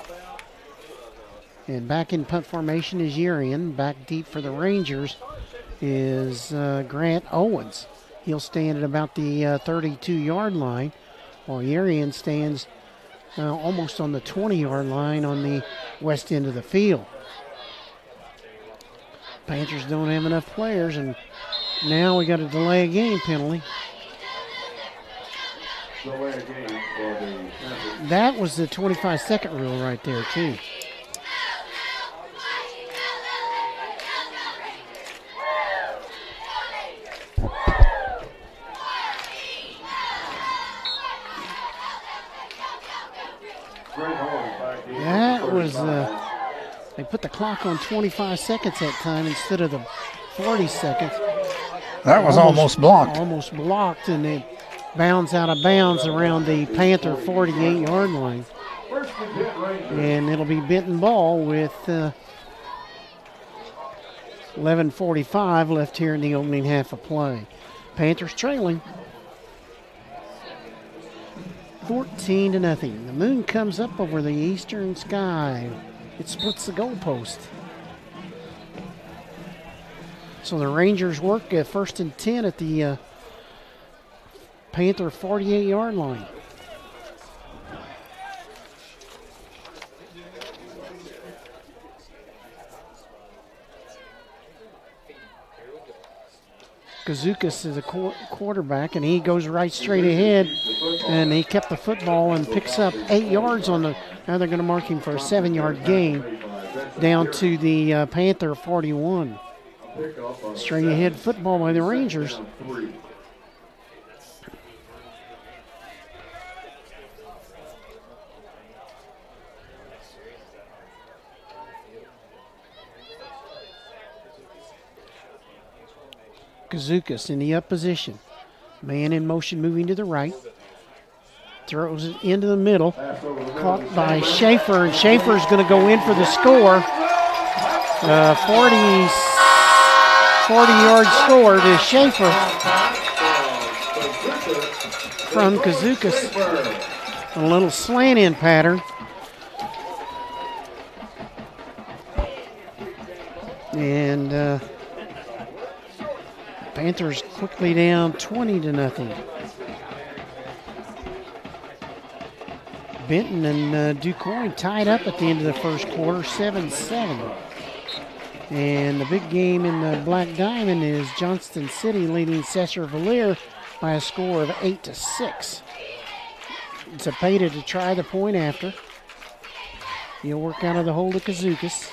And back in punt formation is Urian. Back deep for the Rangers is Grant Owens. He'll stand at about the 32-yard line, while Urian stands almost on the 20-yard line on the west end of the field. Panthers don't have enough players, and now we got a delay of game penalty. That was the 25-second rule right there, too. That was, they put the clock on 25 seconds that time instead of the 40 seconds. That was almost blocked. Almost blocked, and it bounds out of bounds around the Panther 48-yard line. And it'll be Benton ball with 11:45 left here in the opening half of play. Panthers trailing 14-0. The moon comes up over the eastern sky. It splits the goalpost. So the Rangers work at 1st and 10 at the Panther 48-yard line. Kazukas is a quarterback, and he goes right straight ahead, and he kept the football and picks up 8 yards on the. Now they're going to mark him for a 7-yard gain down to the Panther 41. Straight ahead football by the Rangers. Kazukas in the up position. Man in motion moving to the right. Throws it into the middle. Caught by Schaefer, and Schaefer's going to go in for the score. 40-yard score to Schaefer from Kazukas. A little slant-in pattern. And Panthers quickly down 20-0. Benton and DuQuoin tied up at the end of the first quarter, 7-7. And the big game in the Black Diamond is Johnston City leading Cesar-Valier by a score of 8-6. Zapata to try the point after. He'll work out of the hole to Kazukas.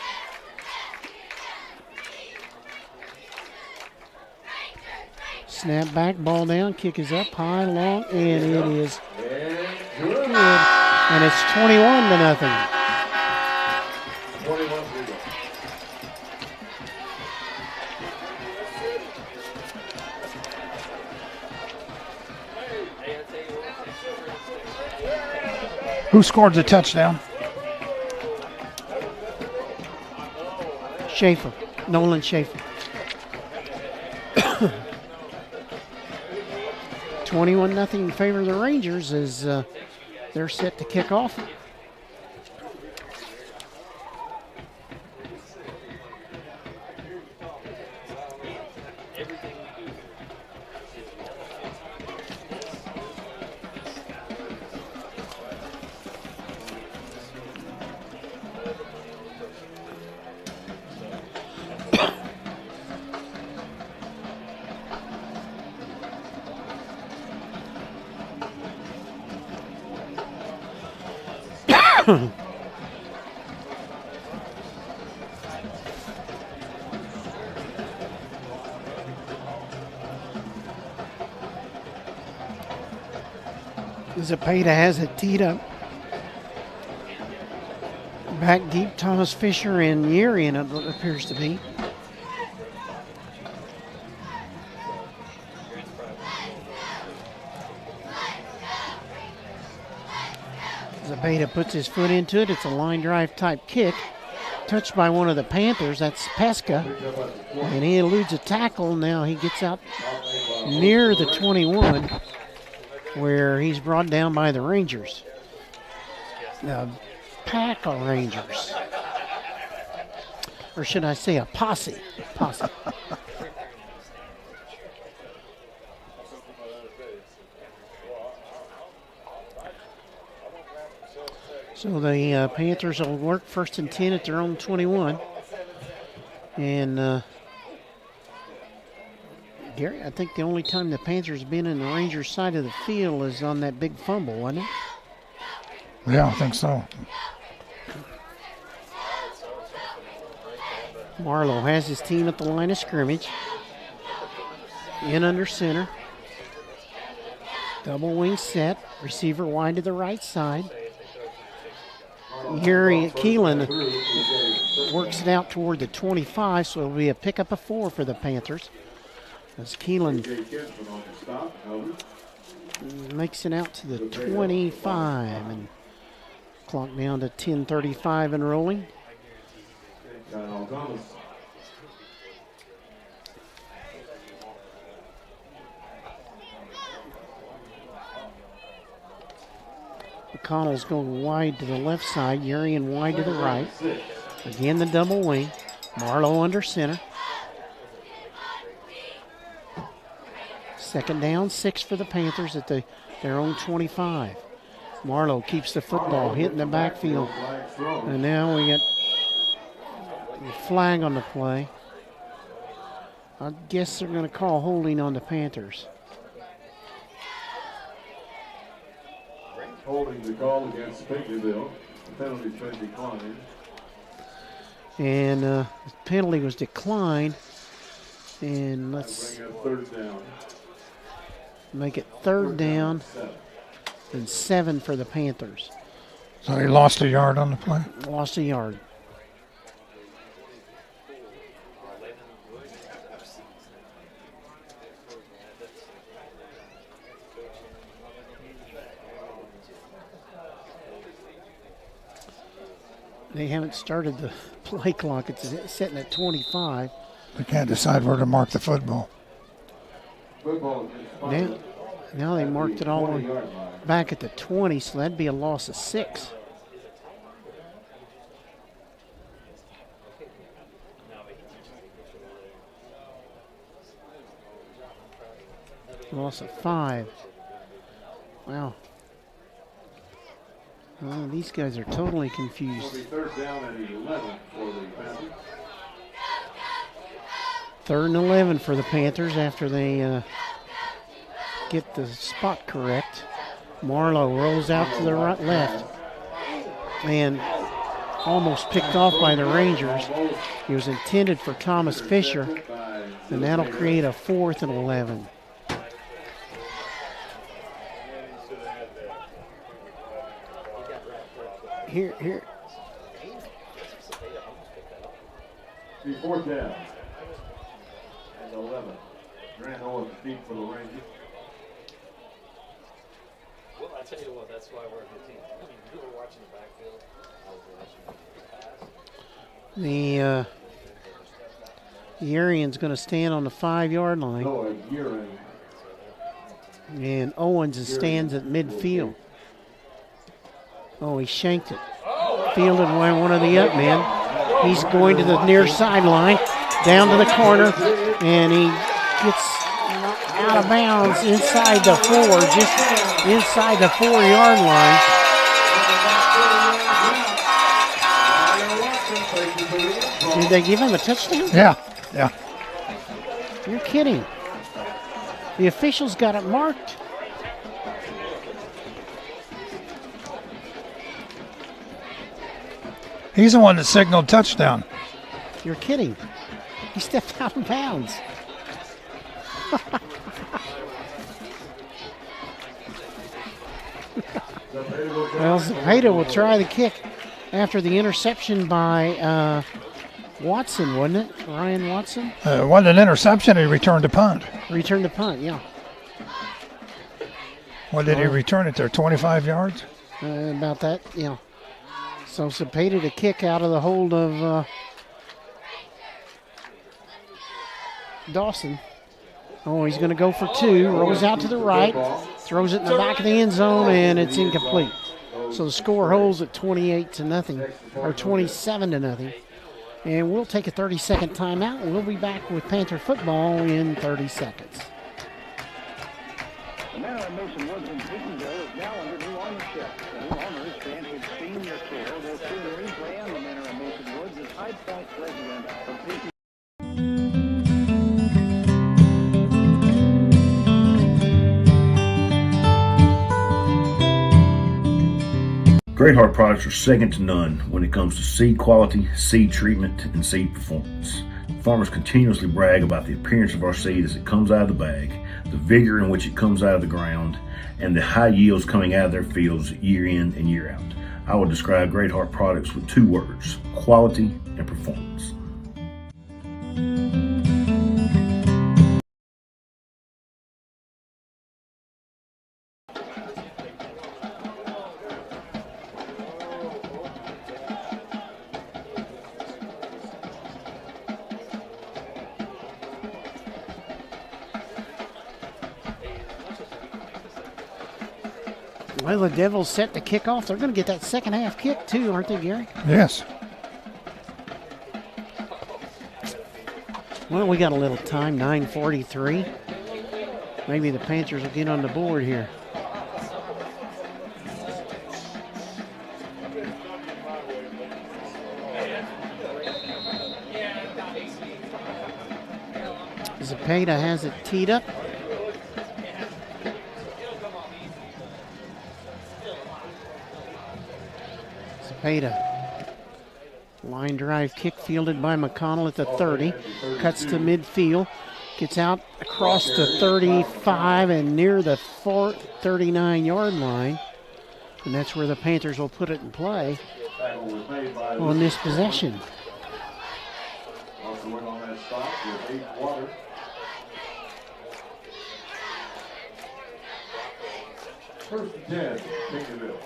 Snap back, ball down, kick is up, high, long, and it is good. And it's 21-0. 21-0. Who scored the touchdown? Schaefer, Nolan Schaefer. 21-0 in favor of the Rangers as they're set to kick off. Zapata has it teed up. Back deep, Thomas Fisher and Urian, it appears to be. Zapata puts his foot into it. It's a line drive type kick. Touched by one of the Panthers. That's Pesca. And he eludes a tackle. Now he gets out near the 21 where he's brought down by the Rangers. The pack of Rangers. Or should I say a posse? Posse. So the Panthers will work 1st and 10 at their own 21. And Gary, I think the only time the Panthers have been in the Rangers side of the field is on that big fumble, wasn't it? Yeah, I think so. Marlowe has his team at the line of scrimmage. In under center. Double wing set. Receiver wide to the right side. Gary Keelan works it out toward the 25, so it'll be a pickup of 4 for the Panthers. As Keelan makes it out to the 25 and clock down to 10:35 and rolling. McConnell's going wide to the left side, Urian wide to the right. Again, the double wing. Marlowe under center. 2nd down, 6 for the Panthers at their own 25. Marlowe keeps the football, hitting the backfield. And now we get a flag on the play. I guess they're going to call holding on the Panthers. Holding the call against Pinckneyville. The penalty's been declined. And the penalty was declined. And let's make it 3rd down and 7 for the Panthers. So he lost a yard on the play? Lost a yard. They haven't started the play clock. It's sitting at 25. They can't decide where to mark the football. Now they marked it all the way back at the 20, so that'd be a loss of 6. Loss of 5. Wow. Oh, these guys are totally confused. 3rd down and 11 for the Panthers. 3rd and 11 for the Panthers after they get the spot correct. Marlowe rolls out to the right, left. And almost picked off by the Rangers. He was intended for Thomas Fisher, and that'll create a 4th and 11. Here. The 4th down. And 11. Grant Owens deep for the Rangers. Well, I tell you what, that's why we're a good team. I mean, you were watching the backfield. I was watching the pass. The Urian's going to stand on the 5-yard line. And Owens stands at midfield. Oh, he shanked it. Fielded by one of the up men. He's going to the near sideline, down to the corner, and he gets out of bounds inside the 4, just inside the 4-yard line. Did they give him a touchdown? Yeah. You're kidding. The officials got it marked. He's the one that signaled touchdown. You're kidding. He stepped out of bounds. Well, Zepeda will try the kick after the interception by Watson, wasn't it? Ryan Watson? It wasn't an interception. He returned a punt. Returned a punt, yeah. What did he return it there? 25 yards? About that, yeah. So Zepeda to kick out of the hold of Dawson. Oh, he's going to go for 2. Rolls out to the right. Throws it in the back of the end zone, and it's incomplete. So the score holds at 28-0, or 27-0. And we'll take a 30-second timeout, and we'll be back with Panther football in 30 seconds. The manor Mason Woods in Petersville is now under new ownership. The new owners, Vantage Senior Care, will soon rebrand the manor Mason Woods as High Point resident of Petersville. Great Heart products are second to none when it comes to seed quality, seed treatment, and seed performance. Farmers continuously brag about the appearance of our seed as it comes out of the bag, the vigor in which it comes out of the ground, and the high yields coming out of their fields year in and year out. I would describe Great Heart products with 2 words: quality and performance. Well, the Devils set to kick off. They're going to get that second half kick too, aren't they, Gary? Yes. Well, we got a little time, 9:43. Maybe the Panthers will get on the board here. Zepeda has it teed up. Zepeda. Line drive kick fielded by McConnell at the 30. Cuts to midfield. Gets out across the 35 and near the 39-yard line. And that's where the Panthers will put it in play on this possession. Also went on that stop with 8 water. First and 10, Pinkerville.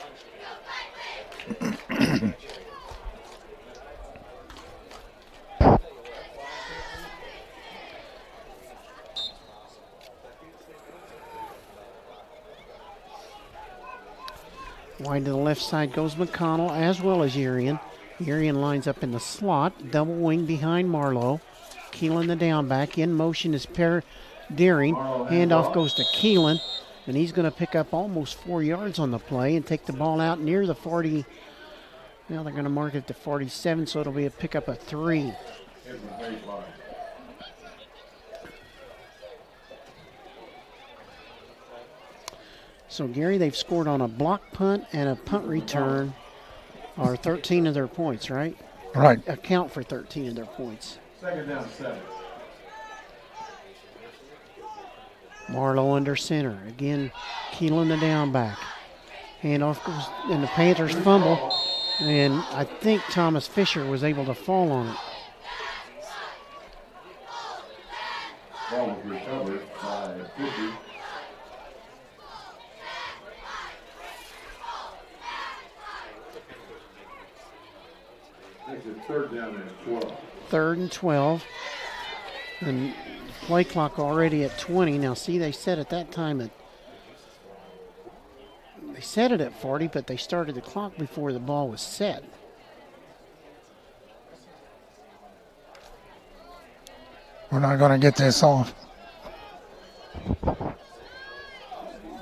Wide to the left side goes McConnell as well as Urian. Urian lines up in the slot, double wing behind Marlowe. Keelan the down back. In motion is Deering. Handoff goes to Keelan, and he's going to pick up almost 4 yards on the play and take the ball out near the 40. Now they're going to mark it to 47, so it'll be a pickup of 3. So, Gary, they've scored on a block punt and a punt return Or 13 of their points, right? Right. Account for 13 of their points. Second down, 7. Marlowe under center. Again, Keelan the down back. Handoff goes, and the Panthers fumble. And I think Thomas Fisher was able to fall on it. Ball was recovered by 50. Makes it third down and 12. 3rd and 12. And play clock already at 20. Now, see, they said at that time that they set it at 40, but they started the clock before the ball was set. We're not going to get this off.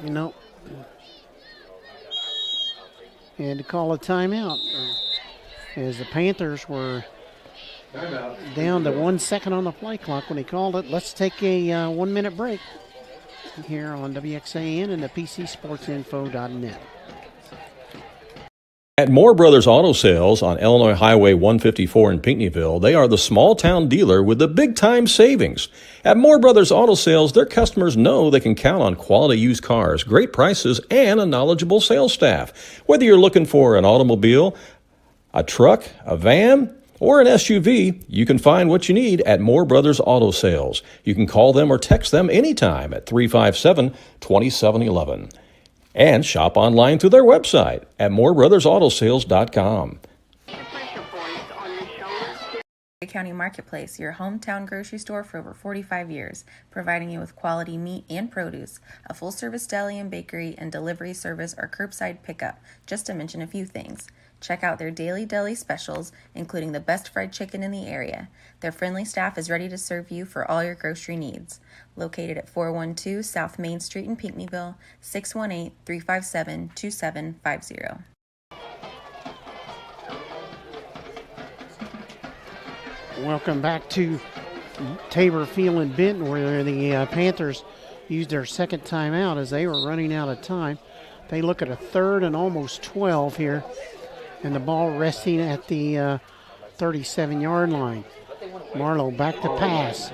You know, had to call a timeout as the Panthers were down to 1 second on the play clock when he called it. Let's take a 1 minute break here on WXAN and the PCSportsinfo.net. At Moore Brothers Auto Sales on Illinois Highway 154 in Pinckneyville, they are the small town dealer with the big time savings. At Moore Brothers Auto Sales, their customers know they can count on quality used cars, great prices, and a knowledgeable sales staff. Whether you're looking for an automobile, a truck, a van, or an SUV, you can find what you need at Moore Brothers Auto Sales. You can call them or text them anytime at 357-2711. And shop online through their website at moorebrothersAutosales.com. County Marketplace, your hometown grocery store for over 45 years, providing you with quality meat and produce, a full-service deli and bakery, and delivery service or curbside pickup, just to mention a few things. Check out their daily deli specials, including the best fried chicken in the area. Their friendly staff is ready to serve you for all your grocery needs. Located at 412 South Main Street in Pinckneyville, 618-357-2750. Welcome back to Tabor Field in Benton, where the Panthers used their second timeout as they were running out of time. They look at a 3rd and almost 12 here, and the ball resting at the 37-yard line. Marlowe back to pass.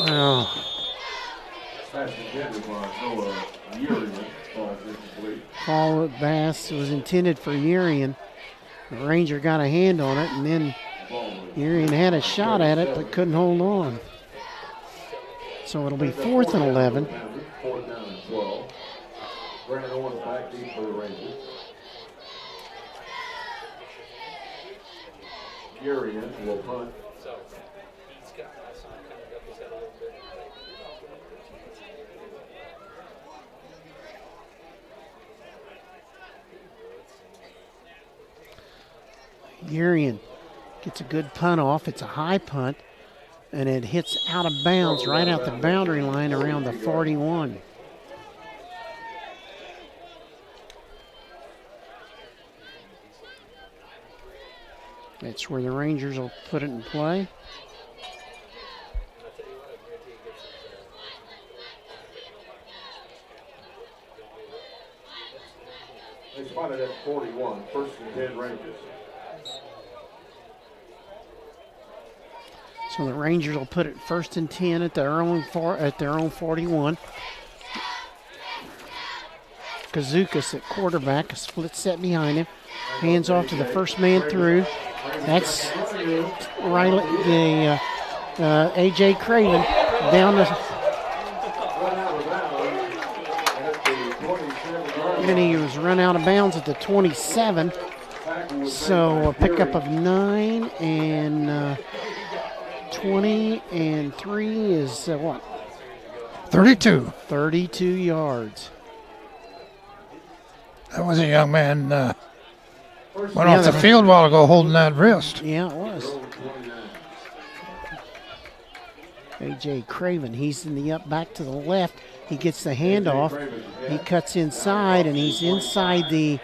Oh. Ball at Bass was intended for Urian. The Ranger got a hand on it, and then Urian had a shot at it but couldn't hold on. So it'll be 4th and 11. 4th down and 12. Brandon Owens back deep for the Rangers. Urian will punt. Urian gets a good punt off. It's a high punt, and it hits out of bounds right out the boundary line around the 41. That's where the Rangers will put it in play. They spotted at 41, 1st and 10 Rangers. So the Rangers will put it 1st and 10 at their own 41. Kazukas at quarterback, a split set behind him. Hands off to the first man through. That's Riley, A.J. Craven down the. And he was run out of bounds at the 27. So a pickup of 9 and 20 and 3 is what? 32. 32 yards. That was a young man went off the field a while ago holding that wrist. Yeah, it was. A.J. Craven, he's in the up back to the left. He gets the handoff. He cuts inside, and he's inside the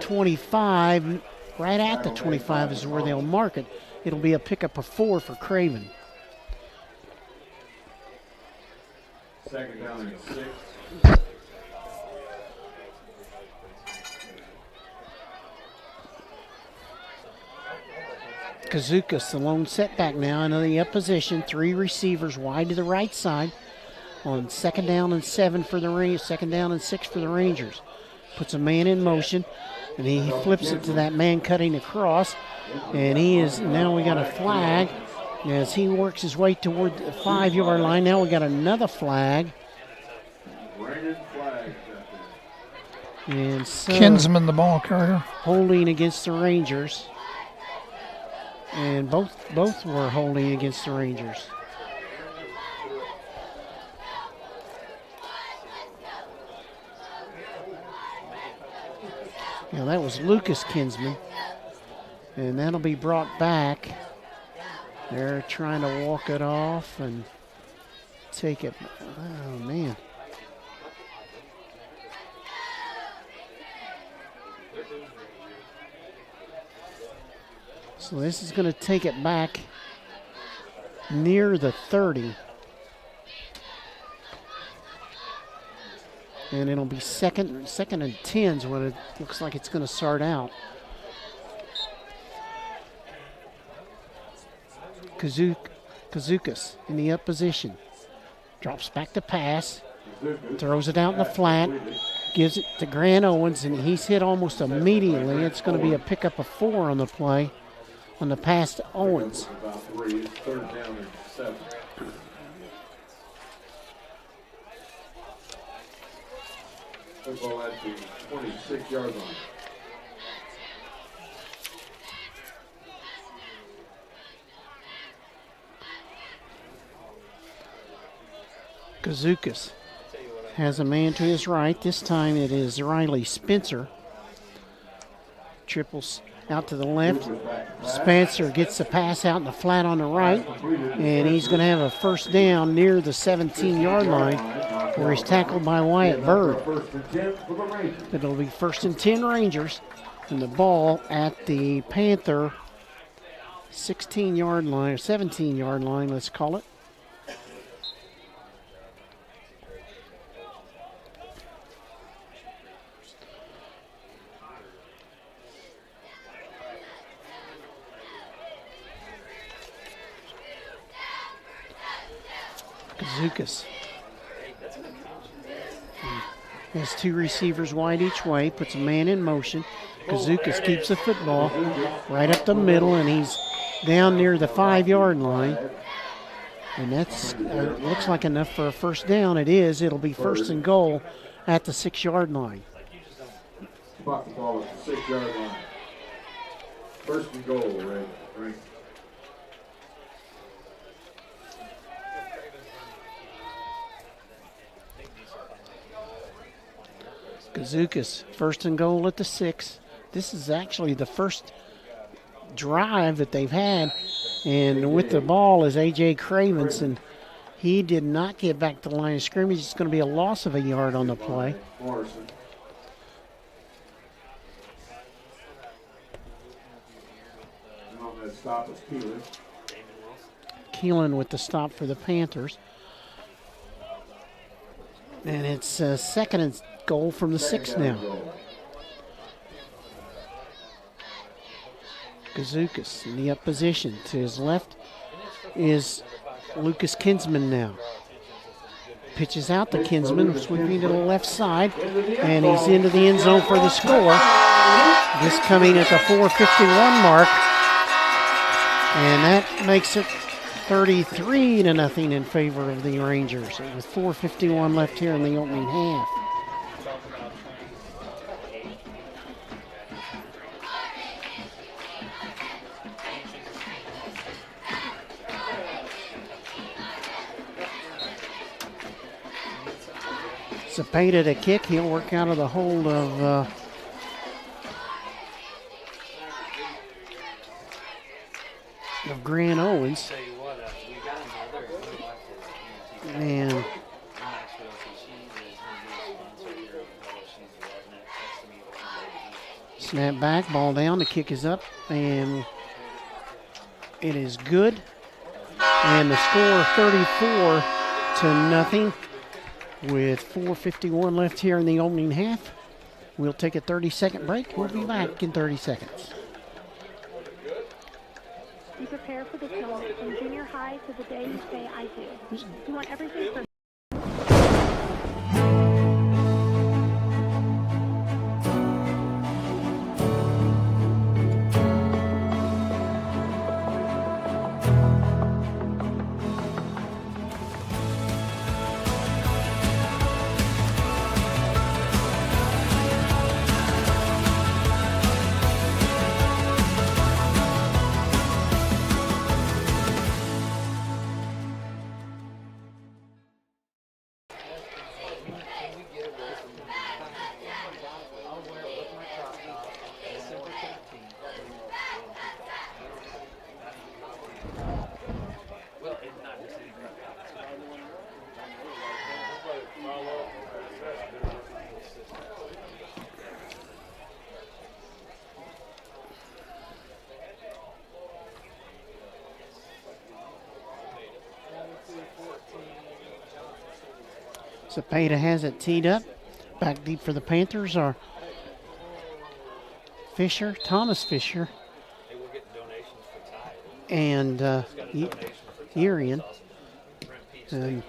25. Right at the 25 is where they'll mark it. It'll be a pickup of 4 for Craven. 2nd down and 6. Kazukas, the lone setback now into the up position. 3 receivers wide to the right side on 2nd down and 7 for the Rangers. 2nd down and 6 for the Rangers. Puts a man in motion, and he flips it to that man cutting across. And now we got a flag as he works his way toward the 5-yard line. Now we got another flag. And so Kinsman, the ball carrier. Holding against the Rangers. And both were holding against the Rangers. Now that was Lucas Kinsman. And that'll be brought back. They're trying to walk it off and take it. Oh, man. So this is going to take it back near the 30. And it'll be second and 10s when it looks like it's going to start out. Kazukas in the up position. Drops back to pass. Throws it out in the flat. Gives it to Grant Owens, and he's hit almost immediately. It's going to be a pickup of 4 on the play. On the pass to Owens. Football at the 26-yard line. Kazukas has a man to his right. This time it is Riley Spencer. Triples out to the left. Spencer gets the pass out in the flat on the right, and he's going to have a first down near the 17-yard line where he's tackled by Wyatt Bird. It'll be 1st and 10 Rangers, and the ball at the Panther 16-yard line, or 17-yard line, let's call it. Kazukas has 2 receivers wide each way, puts a man in motion. Kazukas keeps the football right up the middle, and he's down near the 5-yard line. And that's looks like enough for a first down. It is. It'll be 1st and goal at the 6-yard line. Spot the ball at the 6-yard line. 1st and goal, right? Kazukas, 1st and goal at the 6. This is actually the first drive that they've had. And with the ball is A.J. Cravens, and he did not get back to the line of scrimmage. It's going to be a loss of a yard on the play. Morrison. And on that stop is Keelan. Keelan with the stop for the Panthers. And it's 2nd and goal from the 6 now. Kazukas in the up position. To his left is Lucas Kinsman now. Pitches out to Kinsman, sweeping to the left side, and he's into the end zone for the score. This coming at the 4:51 mark, and that makes it 33-0 in favor of the Rangers, with 4:51 left here in the opening half. Cepeda to kick. He'll work out of the hold of Grant Owens. And snap back, ball down, the kick is up, and it is good. And the score 34-0 with 4:51 left here in the opening half. We'll take a 30-second break. We'll be back in 30 seconds. You prepare for this moment from junior high to the day you say I do. You want everything from Cepeda has it teed up. Back deep for the Panthers are Fisher, Thomas Fisher, and Urian. And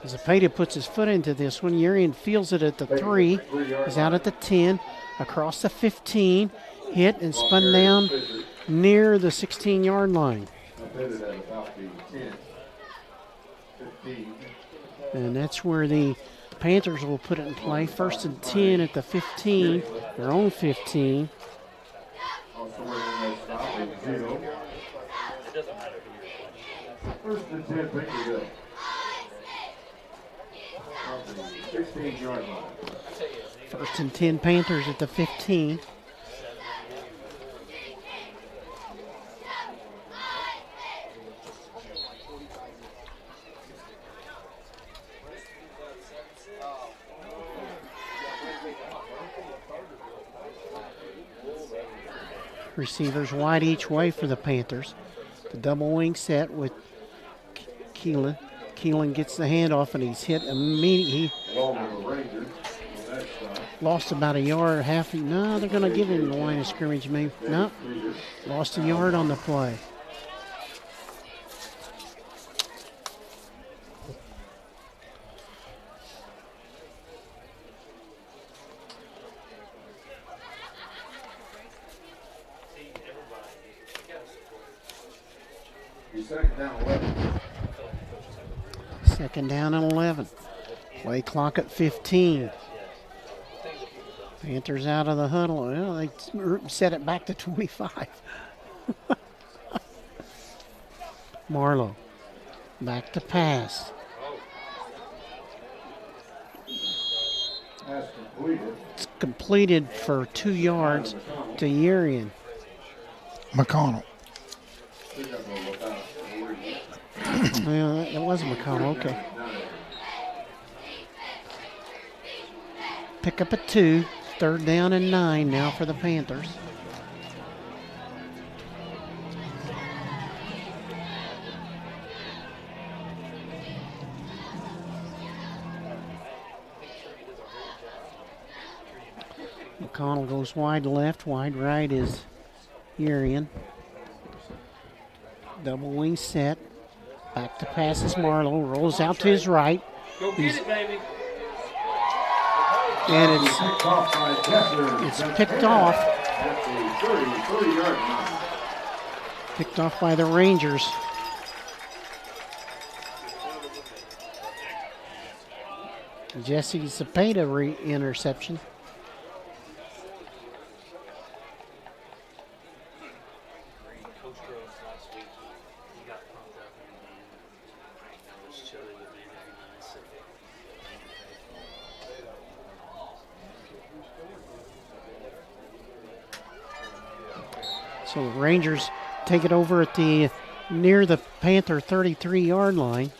Cepeda puts his foot into this one. Urian feels it at the 3. He's out at the 10, across the 15, hit and spun down near the 16-yard line. And that's where the Panthers will put it in play. 1st and 10 at the 15, their own 15. First and 10, Pinkerville. 16-yard line. 1st and 10 Panthers at the 15. Receivers wide each way for the Panthers. The double wing set with Keelan. Keelan gets the handoff and he's hit immediately. Lost about a yard, half. No, they're going to give him the line of scrimmage, maybe. No, lost a yard on the play. Second down 11. Second down and 11. Play clock at 15. Panthers out of the huddle. Well, they set it back to 25. Marlowe back to pass. That's completed. It's completed for 2 yards to Urian. McConnell. Well, it was McConnell. Okay. Pick up at 2. 3rd down and 9 now for the Panthers. McConnell goes wide left, wide right is Urian. Double wing set. Back to pass is Marlowe. Rolls out to his right. Go get it, baby. And it's picked off. At the 30-yard line. Picked off by the Rangers. Jesse Cepeda interception. So the Rangers take it over at the near the Panther 33-yard line.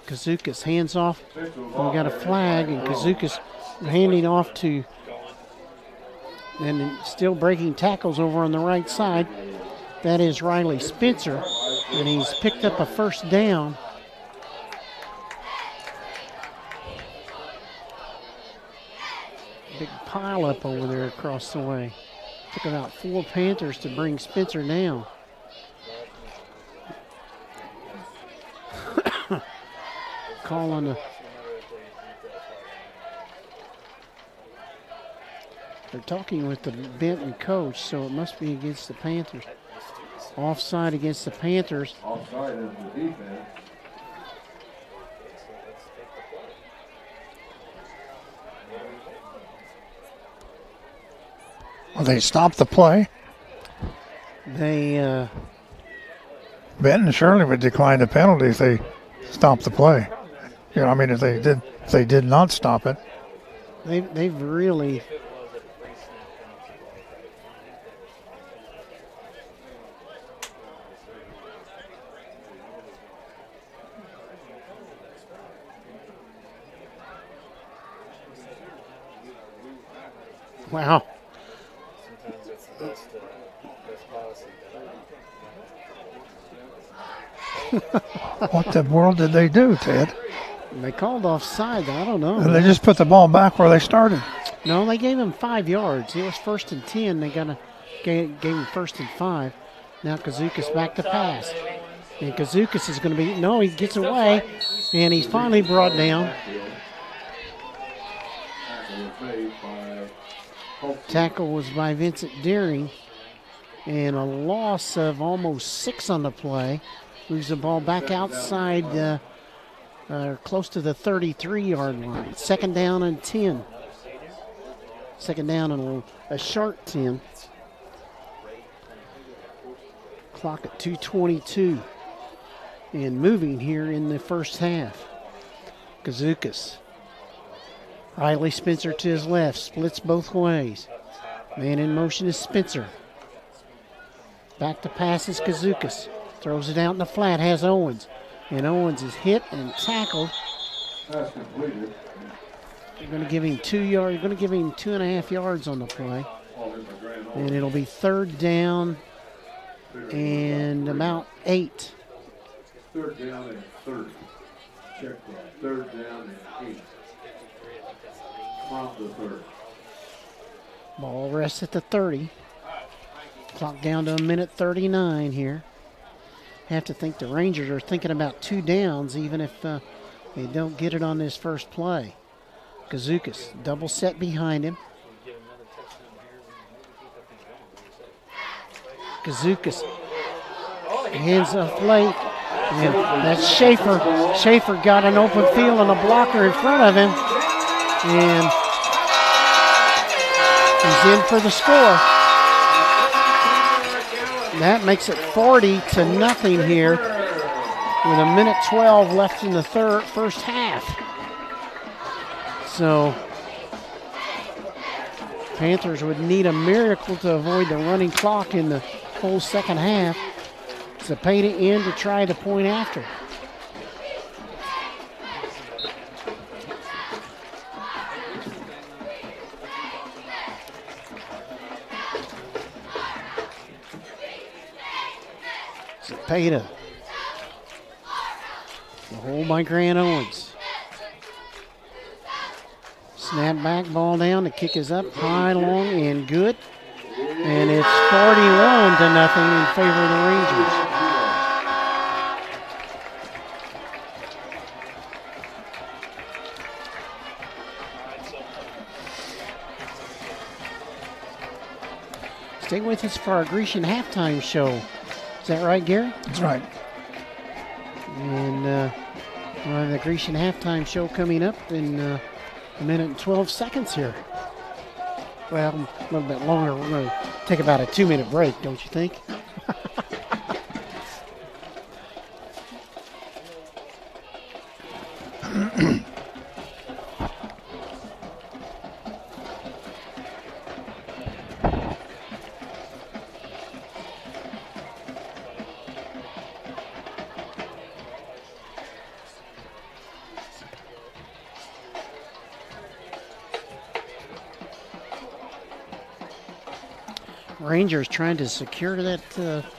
Kazuka's hands off. We got a flag, and Kazuka's handing off to, and still breaking tackles over on the right side. That is Riley Spencer, and he's picked up a 1st down. Big pile up over there across the way. Took about 4 Panthers to bring Spencer down. call on the... They're talking with the Benton coach, so it must be against the Panthers. Offside against the Panthers. Offside is the defense. Well, they stopped the play. They, Benton surely would decline the penalty if they stopped the play. You know, I mean, if they did not stop it. They've really... Wow. What the world did they do, Ted? They called offside. I don't know. They just put the ball back where they started. No, they gave him 5 yards. It was 1st and 10. They gave him 1st and 5. Now Kazukas back to pass. And Kazukas is going to be... No, he gets away. And he's finally brought down. Tackle was by Vincent Deering. And a loss of almost 6 on the play. Moves the ball back outside, close to the 33-yard line. 2nd down and 10. 2nd down and a sharp 10. Clock at 2:22. And moving here in the first half. Kazukas. Riley Spencer to his left. Splits both ways. Man in motion is Spencer. Back to pass is Kazukas. Throws it out in the flat, has Owens. And Owens is hit and tackled. That's completed. They're going to give him 2 yards. Going to give him 2.5 yards on the play. And it'll be 3rd down and about 8. 3rd down and 30. Check that. 3rd down and 8. From the 30. Ball rests at the 30. Clock down to 1:39 here. Have to think the Rangers are thinking about 2 downs, even if they don't get it on this first play. Kazukas, double set behind him. Kazukas hands off late. And that's Schaefer. Schaefer got an open field and a blocker in front of him. And he's in for the score. That makes it 40-0 here with 1:12 left in the first half. So Panthers would need a miracle to avoid the running clock in the whole second half. It's a pay to end to try the point after. Zapata. The hold by Grant Owens. Snap back, ball down. The kick is up, high, long, and good. And it's 41-0 in favor of the Rangers. Stay with us for our Grecian halftime show. Is that right, Gary? That's right. And we'll have the Grecian halftime show coming up in 1:12 here. Well, a little bit longer. We're going to take about a 2-minute break, don't you think? Rangers trying to secure that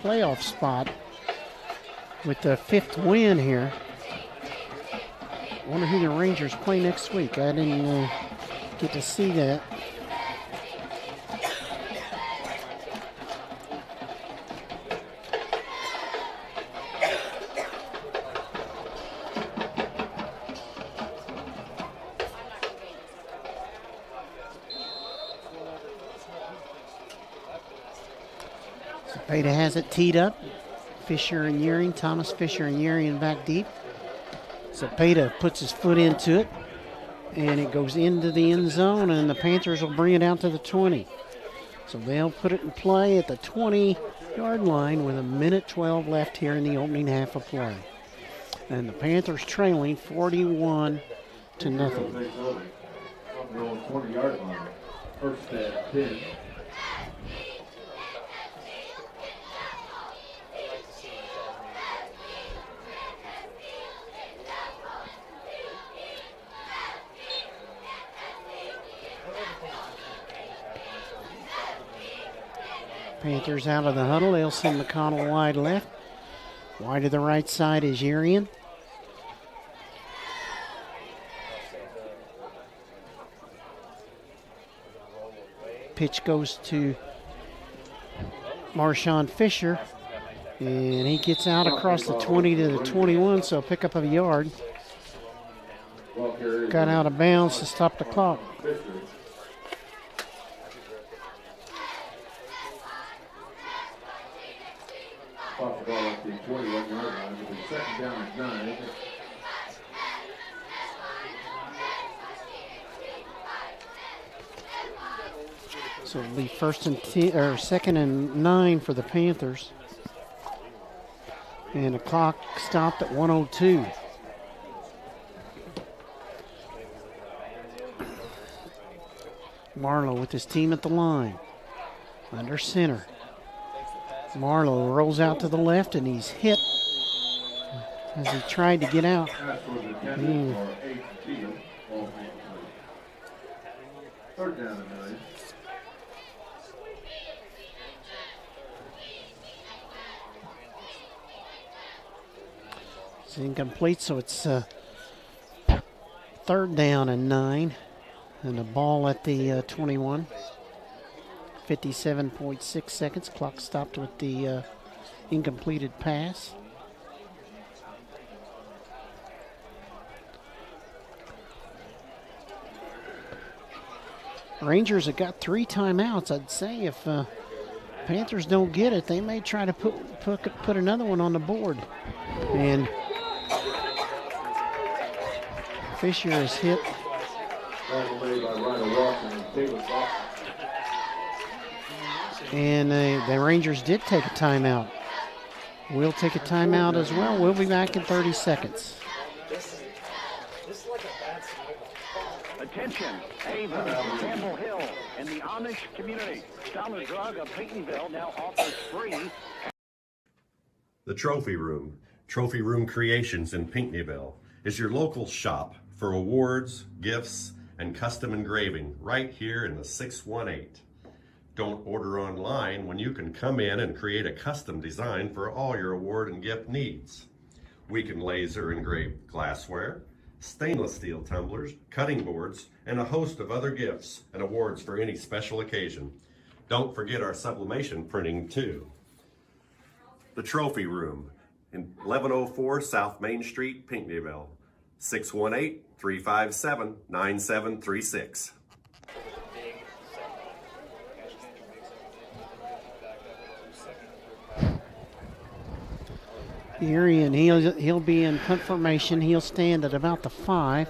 playoff spot with the 5th win here. Wonder who the Rangers play next week. I didn't get to see that. Peta has it teed up. Fisher and Urian, Thomas, Fisher and Urian back deep. So Peta puts his foot into it, and it goes into the end zone, and the Panthers will bring it out to the 20. So they'll put it in play at the 20-yard line with 1:12 left here in the opening half of play. And the Panthers trailing 41-0. 20-yard line. First and 10. Panthers out of the huddle. They'll send McConnell wide left. Wide to the right side is Urian. Pitch goes to Marshawn Fisher, and he gets out across the 20 to the 21, so pick up a yard. Got out of bounds to stop the clock. Off the ball at the 21-yard line with a second down and 9. So it'll be second and 9 for the Panthers. And the clock stopped at 1:02. Marlowe with his team at the line. Under center. Marlowe rolls out to the left, and he's hit as he tried to get out. Third down and 9. It's incomplete, so it's third down and 9. And the ball at the 21. 57.6 seconds. Clock stopped with the incompleted pass. Rangers have got 3 timeouts. I'd say if Panthers don't get it, they may try to put another one on the board. And Fisher is hit. And the Rangers did take a timeout. We'll take a timeout as well. We'll be back in 30 seconds. Attention, Avon, Campbell Hill, and the Amish community. Dollar Drug of Peytonville now offers free. The Trophy Room, Trophy Room Creations in Pinckneyville, is your local shop for awards, gifts, and custom engraving right here in the 618. Don't order online when you can come in and create a custom design for all your award and gift needs. We can laser engrave glassware, stainless steel tumblers, cutting boards, and a host of other gifts and awards for any special occasion. Don't forget our sublimation printing too. The Trophy Room in 1104 South Main Street, Pinckneyville, 618-357-9736. Urian, he'll be in punt formation. He'll stand at about the 5.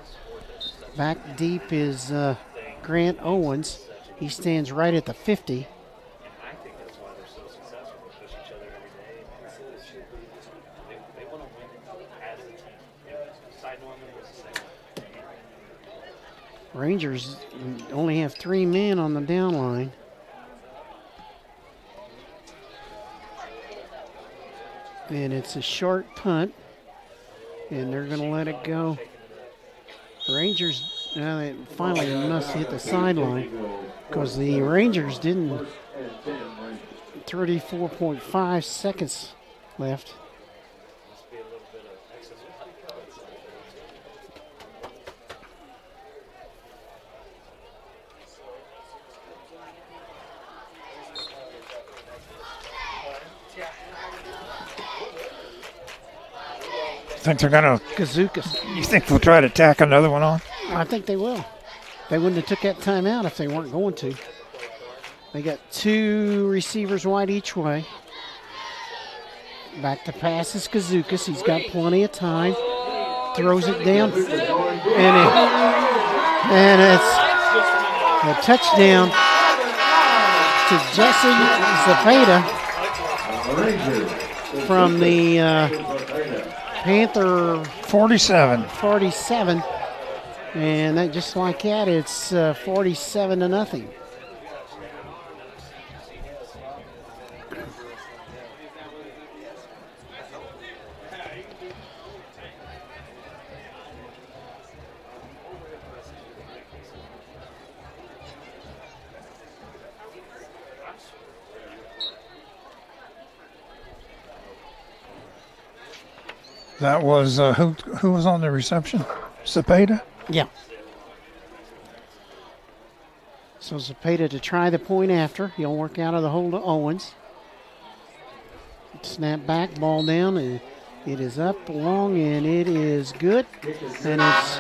Back deep is Grant Owens. He stands right at the 50. Rangers only have 3 men on the down line. And it's a short punt, and they're going to let it go. Rangers, they finally must hit the sideline because the Rangers didn't. 34.5 seconds left. Think they're gonna Kazukas. You think they'll try to tack another one on? I think they will. They wouldn't have took that timeout if they weren't going to. They got 2 receivers wide each way. Back to pass is Kazukas. He's got plenty of time. Throws it down. And it's a touchdown to Jesse Zapata from the Panther 47. And that, just like that, it's 47-0. That was who was on the reception? Cepeda? Yeah. So Zapata to try the point after. He'll work out of the hold of Owens. Snap back, ball down, and it is up long, and it is good. And it's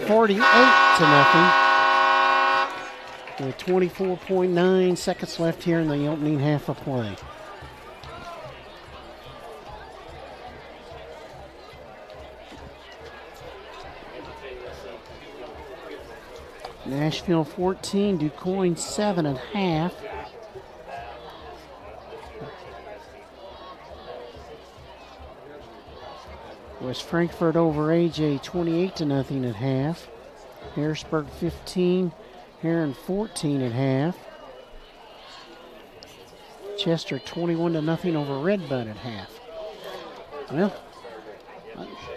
48-0. With 24.9 seconds left here in the opening half of play. Nashville 14, DuQuoin 7.5. West Frankfort over AJ 28-0 at half. Harrisburg 15, Heron 14 at half. Chester 21-0 over Redbud at half. Well,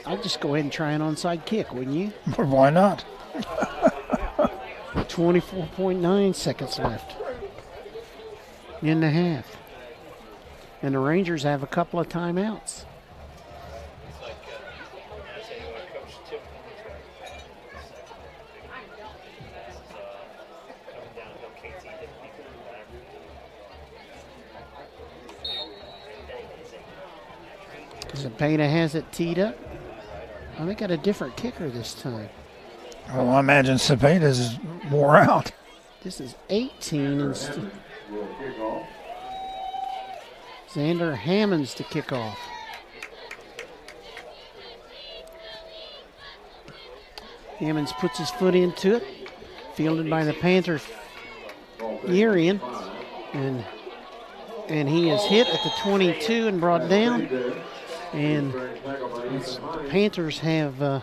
I'd just go ahead and try an onside kick, wouldn't you? Why not? 24.9 seconds left in the half. And the Rangers have a couple of timeouts. Zapata has it teed up. Oh, they got a different kicker this time. Well, I imagine Cepeda's wore out. This is 18 instead. Xander Hammonds to kick off. Hammonds puts his foot into it. Fielded by the Panthers, Urian. And he is hit at the 22 and brought down. And the Panthers have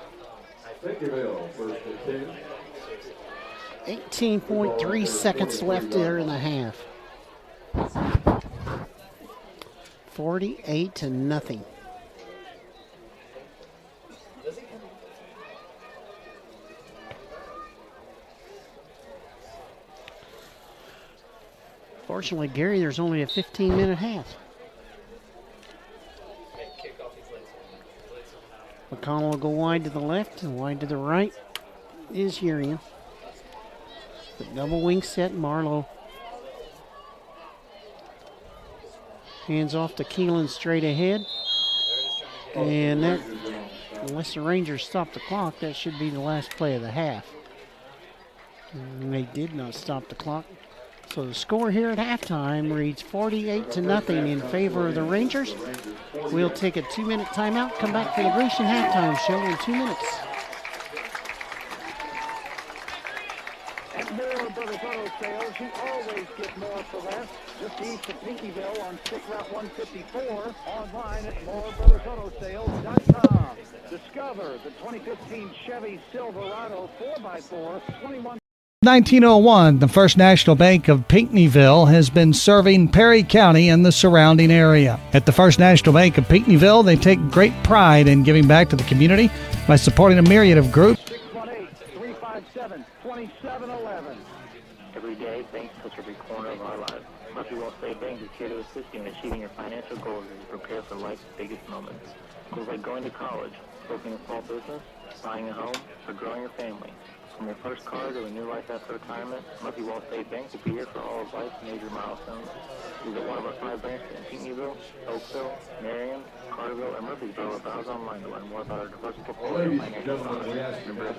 18.3 seconds left there in the half. 48-0. Fortunately, Gary, there's only a 15-minute half. McConnell will go wide to the left and wide to the right is Urian. The double wing set, Marlowe. Hands off to Keelan straight ahead. And that, unless the Rangers stop the clock, that should be the last play of the half. And they did not stop the clock. So the score here at halftime reads 48-0 in favor of the Rangers. We'll take a 2-minute timeout, come back for the Grecian halftime show in 2 minutes. At Moore Brothers Auto Sales, you always get more for less. Just east of Pinckneyville on Stick Route 154. Online at moorebrothersautosales.com. Discover the 2015 Chevy Silverado 4x4 21. 1901, the First National Bank of Pinckneyville has been serving Perry County and the surrounding area. At the First National Bank of Pinckneyville, they take great pride in giving back to the community by supporting a myriad of groups. 618-357-2711. Every day, banks touch every corner of our lives. Murphy Wall State Bank is here to assist you in achieving your financial goals as you prepare for life's biggest moments. Goals like going to college, opening a small business, buying a home, or growing your family. From your first car to a new life after retirement, Murphy Wall State Bank will be here for all of life's major milestones. Visit one of our 5 branches in Pinckneyville, Oakville, Marion, Carterville, and Murfreesboro, or browse online to learn more about our diverse portfolio of financial products. Remember,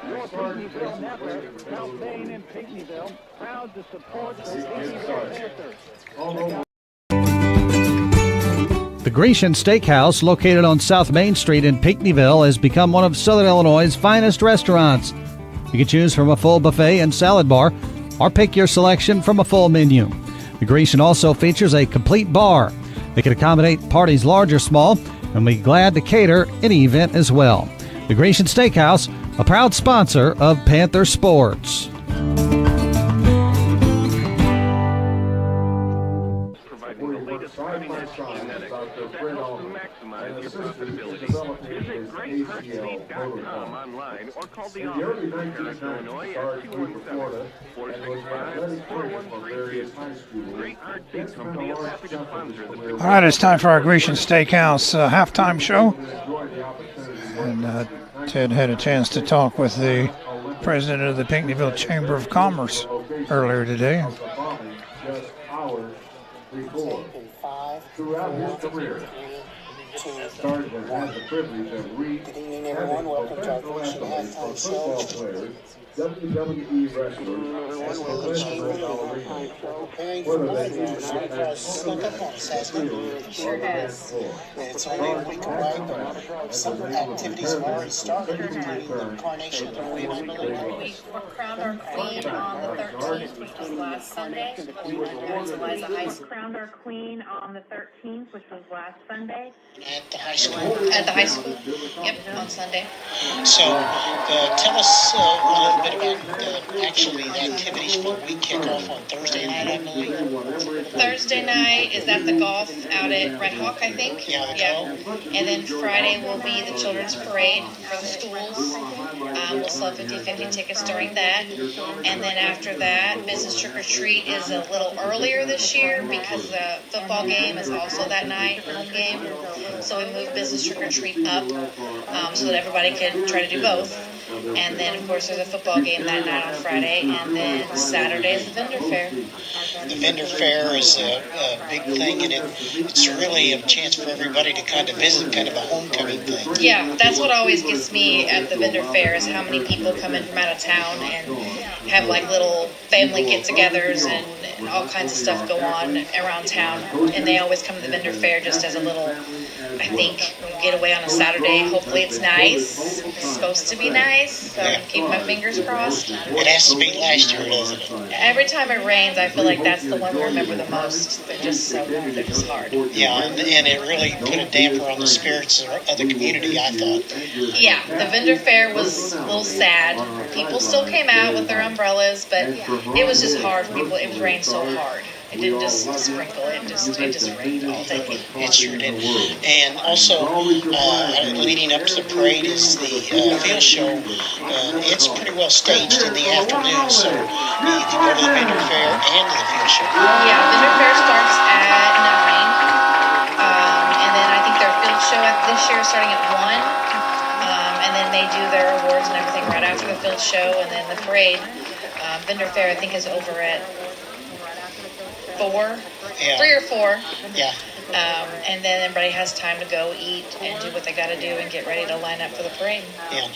Your Pinckneyville network, South Main in Pinckneyville, proud to support the Pinckneyville Panthers. The Grecian Steakhouse, located on South Main Street in Pinckneyville, has become one of Southern Illinois' finest restaurants. You can choose from a full buffet and salad bar, or pick your selection from a full menu. The Grecian also features a complete bar. They can accommodate parties large or small, and we're glad to cater any event as well. The Grecian Steakhouse, a proud sponsor of Panther Sports. Providing the latest cutting-edge genetics that helps maximize your profitability. Visit GreatHeartSeed.com online or call the office in Paris, Illinois at 217-465-4133. Great Heart Seed Company is happy to sponsor the All right, it's time for our Grecian Steakhouse halftime show. And Ted had a chance to talk with the president of the Pinckneyville Chamber of Commerce earlier today. Throughout his career, Sergeant has had the privilege of Good evening, everyone. Welcome to our Grecian halftime show. football players, WWE wrestlers, and professional ballerinas. Preparing for Mardi Gras. Mardi Gras snuck up on us, hasn't it? Sure has. It's only a week away, but some activities have already started, including the coronation of the Queen, I believe. We crowned our queen on the 13th, which was last Sunday. Eliza Heiss crowned our queen on the 13th, which was last Sunday. At the high school. At the high school. Yep, on Sunday. So, tell us a little bit about actually the activities for the week kickoff on Thursday night, I believe. Thursday night is at the golf out at Red Hawk, I think. Yeah, And then Friday will be the children's parade for the schools. We'll sell 50-50 tickets during that. And then after that, business trick or treat is a little earlier this year because the football game is also that night, home game. So we moved business trick or treat up so that everybody can try to do both. And then, of course, there's a football game that night on Friday, and then Saturday is the vendor fair. The vendor fair is a big thing, and it's really a chance for everybody to kind of visit, kind of a homecoming thing. Yeah, that's what always gets me at the vendor fair is how many people come in from out of town and have like little family get-togethers and all kinds of stuff go on around town. And they always come to the vendor fair just as a little, I think, get away on a Saturday. Hopefully it's nice. It's supposed to be nice, so I keep my fingers crossed. It has to be last year, doesn't it? Every time it rains, I feel like that's the one we remember the most. They're just hard. Yeah, and it really put a damper on the spirits of the community, I thought. Yeah, the vendor fair was a little sad. People still came out with their umbrellas, but it was just hard for people. It was rained so hard. It didn't just sprinkle. It just rained all day. It sure did. And also, leading up to the parade is the field show. It's pretty well staged in the afternoon, so you can go to the vendor fair and to the field show. Yeah, vendor fair starts at 9, and then I think their field show this year is starting at 1, and then they do their awards and everything right after the field show, and then the parade. Vendor fair I think is over at 4, yeah. 3 or 4. Yeah. And then everybody has time to go eat and do what they got to do and get ready to line up for the parade. Yeah.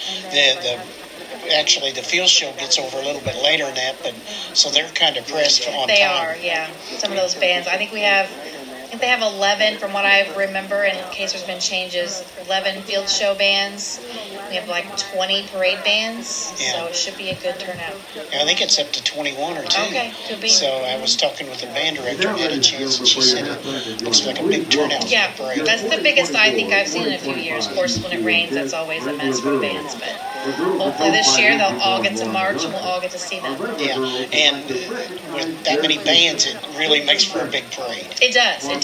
Actually, the field show gets over a little bit later than that, but so they're kind of pressed on time. They are, yeah. Some of those bands. I think they have 11, from what I remember, in case there's been changes, 11 field show bands. We have like 20 parade bands, so it should be a good turnout. I think it's up to 21 or 2. Okay, could be. So I was talking with the band director and had a chance, and she said it looks like a big turnout. Yeah, that's the biggest I think I've seen in a few years. Of course, when it rains, that's always a mess for the bands, but hopefully this year they'll all get to march and we'll all get to see them. Yeah, and with that many bands, it really makes for a big parade. It does. And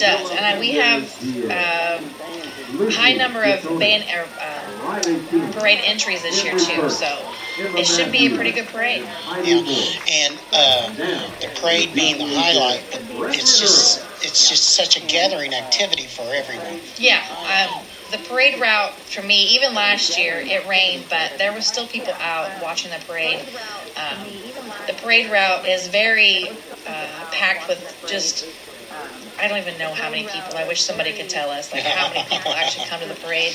we have high number of parade entries this year too, so it should be a pretty good parade. Yeah, and the parade being the highlight, it's just such a gathering activity for everyone. Yeah, the parade route for me, even last year, it rained, but there were still people out watching the parade. The parade route is very packed with just, I don't even know how many people. I wish somebody could tell us, like, how many people actually come to the parade.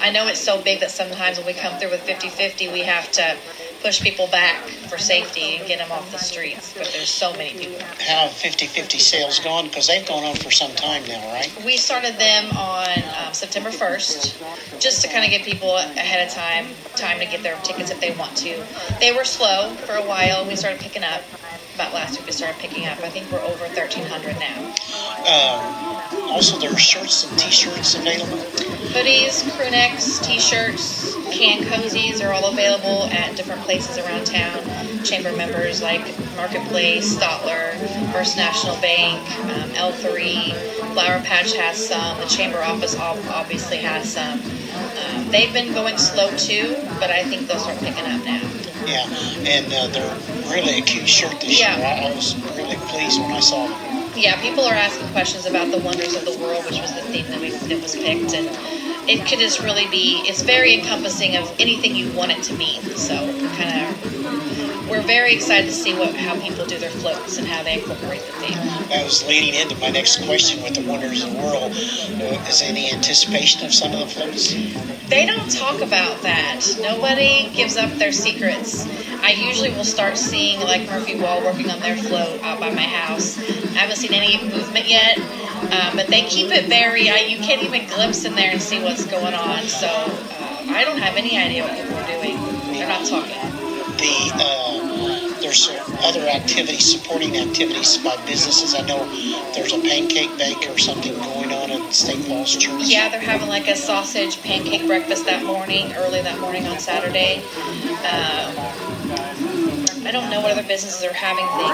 I know it's so big that sometimes when we come through with 50-50, we have to push people back for safety and get them off the streets. But there's so many people. How have 50/50 sales gone? Because they've gone on for some time now, right? We started them on September 1st, just to kind of give people ahead of time to get their tickets if they want to. They were slow for a while. We started picking up. About last week we started picking up. I think we're over 1,300 now. Also, there are shirts and T-shirts available. Hoodies, crew necks, T-shirts, can cozies are all available at different places around town. Chamber members like Marketplace, Stotler, First National Bank, L3, Flower Patch has some. The Chamber office obviously has some. They've been going slow too, but I think they'll start picking up now. Yeah, and they're really a cute shirt this year. I was really pleased when I saw them. Yeah, people are asking questions about the wonders of the world, which was the theme that was picked, and it could just really be, it's very encompassing of anything you want it to mean. So we're very excited to see how people do their floats and how they incorporate the theme. That was leading into my next question with the wonders of the world. Is there any anticipation of some of the floats? They don't talk about that. Nobody gives up their secrets. I usually will start seeing like Murphy Wall working on their float out by my house. I haven't seen any movement yet, but they keep it very, you can't even glimpse in there and see what's going on. So I don't have any idea what people are doing. They're not talking. There's other activities, supporting activities by businesses. I know there's a pancake bake or something going on at St. Paul's Church. Yeah, they're having like a sausage pancake breakfast early that morning on Saturday. I don't know what other businesses are having things.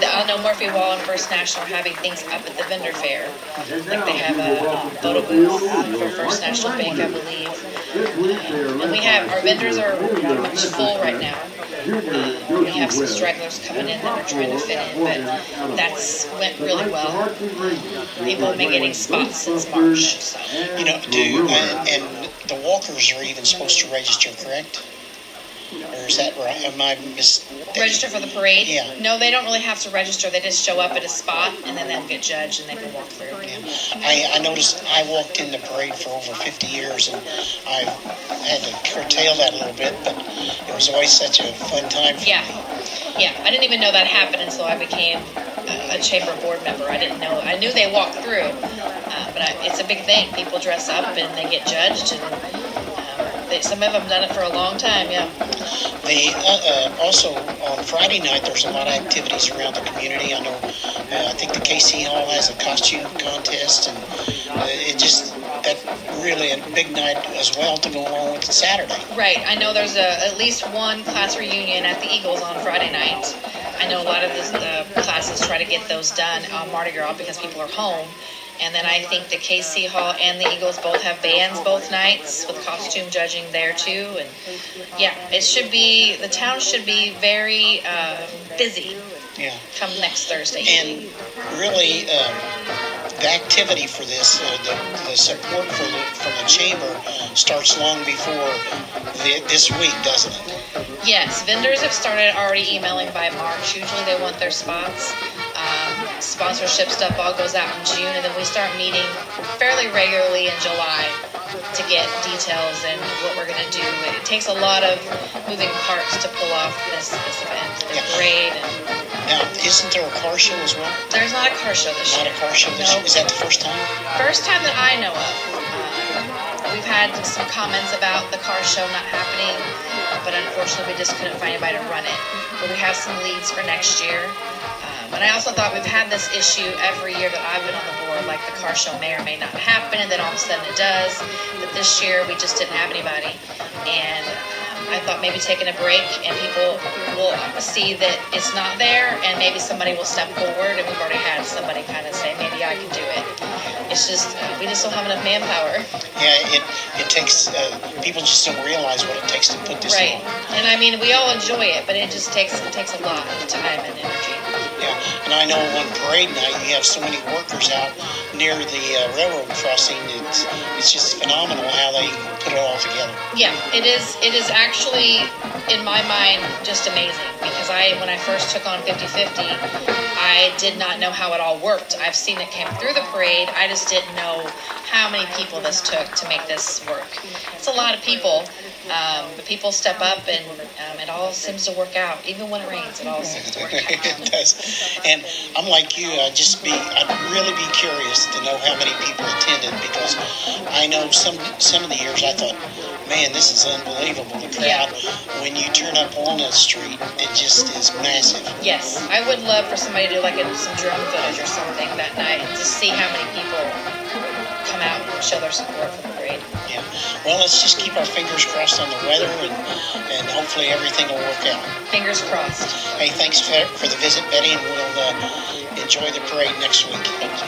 I know Murphy Wall and First National are having things up at the vendor fair. Like they have a photo booth for First National Bank, I believe. And our vendors are pretty much full right now. We have some stragglers coming in that are trying to fit in, but that's went really well. People have been getting spots since March. So. And the walkers are even supposed to register, correct? Or is that right? Am I register for the parade? Yeah. No, they don't really have to register. They just show up at a spot, and then they'll get judged, and they can walk through. Yeah. I noticed I walked in the parade for over 50 years, and I had to curtail that a little bit, but it was always such a fun time for me. Yeah, I didn't even know that happened until I became a chamber board member. I didn't know. I knew they walked through, but it's a big thing. People dress up, and they get judged, and some of them done it for a long time, yeah. Also, on Friday night, there's a lot of activities around the community. I know, I think the KC Hall has a costume contest, and that really a big night as well to go along with Saturday. Right. I know there's at least one class reunion at the Eagles on Friday night. I know a lot of the classes try to get those done on Mardi Gras because people are home. And then I think the KC Hall and the Eagles both have bands both nights with costume judging there too. And yeah, the town should be very busy. Yeah. Come next Thursday. And really, the activity for this, the support from the chamber starts long before this week, doesn't it? Yes, vendors have started already emailing by March. Usually they want their spots. Sponsorship stuff all goes out in June, and then we start meeting fairly regularly in July to get details and what we're going to do. It takes a lot of moving parts to pull off this event. The parade. Now, isn't there a car show as well? There's not a car show this year. Not a car show this year? Is that the first time? First time that I know of. We've had some comments about the car show not happening, but unfortunately we just couldn't find anybody to run it. But we have some leads for next year. And I also thought we've had this issue every year that I've been on the board, like the car show may or may not happen, and then all of a sudden it does. But this year we just didn't have anybody. And I thought maybe taking a break and people will see that it's not there, and maybe somebody will step forward, and we've already had somebody kind of say, maybe I can do it. It's just, we just don't have enough manpower. Yeah, it takes, people just don't realize what it takes to put this on. And I mean, we all enjoy it, but it just takes a lot of time and energy. Yeah, and I know on parade night you have so many workers out near the railroad crossing it's just phenomenal how they put it all together. Yeah, it is. It is actually, in my mind, just amazing because when I first took on 50-50, I did not know how it all worked. I've seen it came through the parade. I just didn't know how many people this took to make this work. It's a lot of people. But people step up, and it all seems to work out. Even when it rains, it all seems to work out. It does. And I'm like you. I'd really be curious to know how many people attended because I know some of the years I thought, man, this is unbelievable. The crowd, when you turn up Walnut Street, it just is massive. Yes, I would love for somebody to do like some drone footage or something that night to see how many people come out and show their support for the parade. Yeah. Well, let's just keep our fingers crossed on the weather, and hopefully everything will work out. Fingers crossed. Hey, thanks for the visit, Betty, and we'll enjoy the parade next week. Thank you.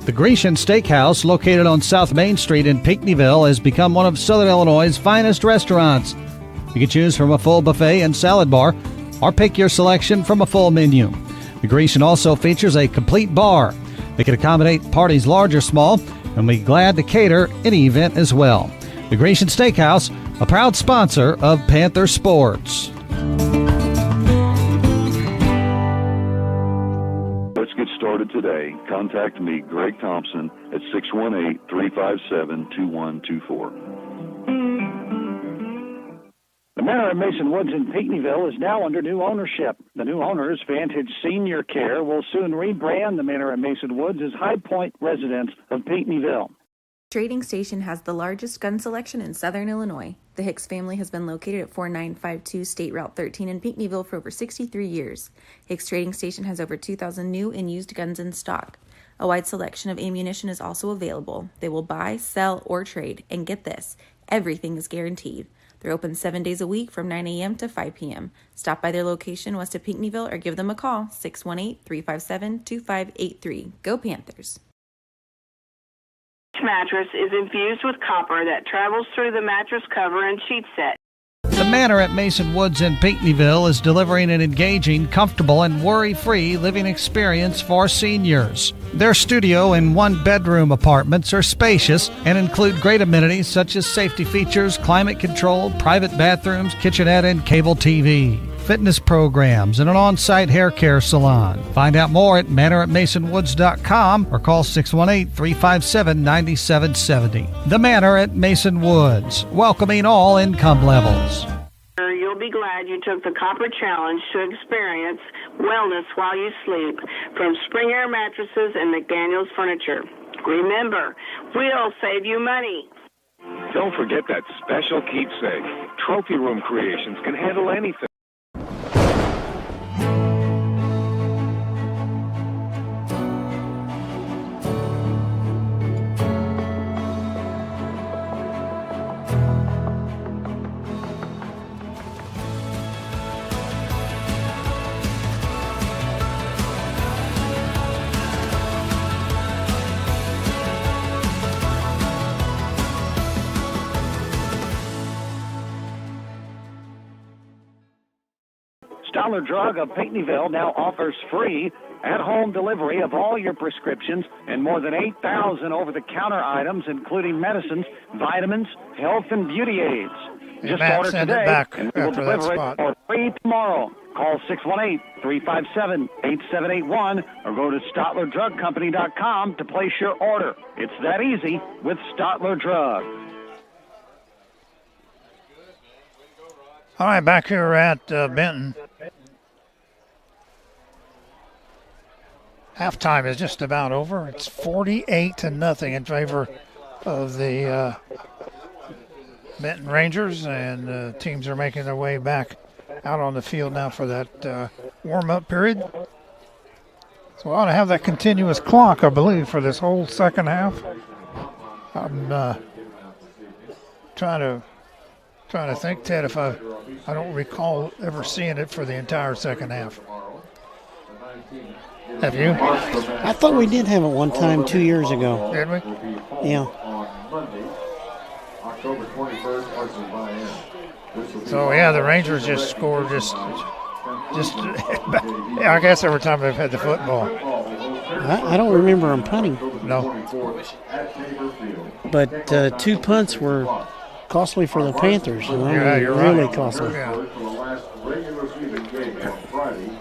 The Grecian Steakhouse, located on South Main Street in Pinckneyville, has become one of Southern Illinois' finest restaurants. You can choose from a full buffet and salad bar, or pick your selection from a full menu. The Grecian also features a complete bar. They can accommodate parties large or small, and we're glad to cater any event as well. The Grecian Steakhouse, a proud sponsor of Panther Sports. Let's get started today. Contact me, Greg Thompson, at 618-357-2124. The Manor at Mason Woods in Pinckneyville is now under new ownership. The new owners, Vantage Senior Care, will soon rebrand the Manor at Mason Woods as High Point Residence of Pinckneyville. Trading Station has the largest gun selection in Southern Illinois. The Hicks family has been located at 4952 State Route 13 in Pinckneyville for over 63 years. Hicks Trading Station has over 2,000 new and used guns in stock. A wide selection of ammunition is also available. They will buy, sell, or trade. And get this, everything is guaranteed. They're open 7 days a week from 9 a.m. to 5 p.m. Stop by their location west of Pinckneyville or give them a call, 618-357-2583. Go Panthers! Mattress is infused with copper that travels through the mattress cover and sheet set. The Manor at Mason Woods in Pinckneyville is delivering an engaging, comfortable, and worry-free living experience for seniors. Their studio and one-bedroom apartments are spacious and include great amenities such as safety features, climate control, private bathrooms, kitchenette, and cable TV. Fitness programs, and an on-site hair care salon. Find out more at manoratmasonwoods.com or call 618-357-9770. The Manor at Mason Woods, welcoming all income levels. You'll be glad you took the Copper Challenge to experience wellness while you sleep from Spring Air Mattresses and McDaniel's Furniture. Remember, we'll save you money. Don't forget that special keepsake. Trophy Room Creations can handle anything. Dollar Drug of Pinckneyville now offers free at-home delivery of all your prescriptions and more than 8,000 over-the-counter items, including medicines, vitamins, health, and beauty aids. Just order today, and we will deliver it for free tomorrow. Call 618-357-8781 or go to StotlerDrugCompany.com to place your order. It's that easy with Stotler Drug. All right, back here at Benton. Halftime is just about over. It's 48-0 in favor of the Benton Rangers, and teams are making their way back out on the field now for that warm-up period. So we ought to have that continuous clock, I believe, for this whole second half. I'm trying to think, Ted, if I don't recall ever seeing it for the entire second half. Have you? I thought we did have it one time 2 years ago. Did we? Yeah. October 21st, So yeah, the Rangers just scored just I guess every time they've had the football. I don't remember them punting. No. But 2 punts were costly for the Panthers. Yeah, you're really right. costly. Yeah.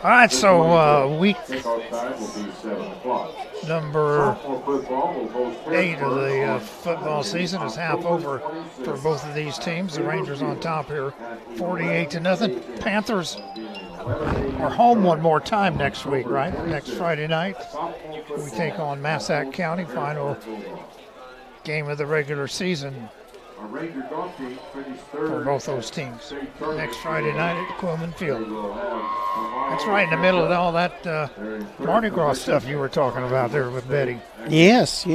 All right, so week number 8 of the football season is half over for both of these teams. The Rangers on top here, 48-0. Panthers are home one more time next week, right? Next Friday night, we take on Massac County, final game of the regular season for both those teams. Next Friday night at Quilman Field. That's right in the middle of all that Mardi Gras stuff you were talking about there with Betty. Yes. A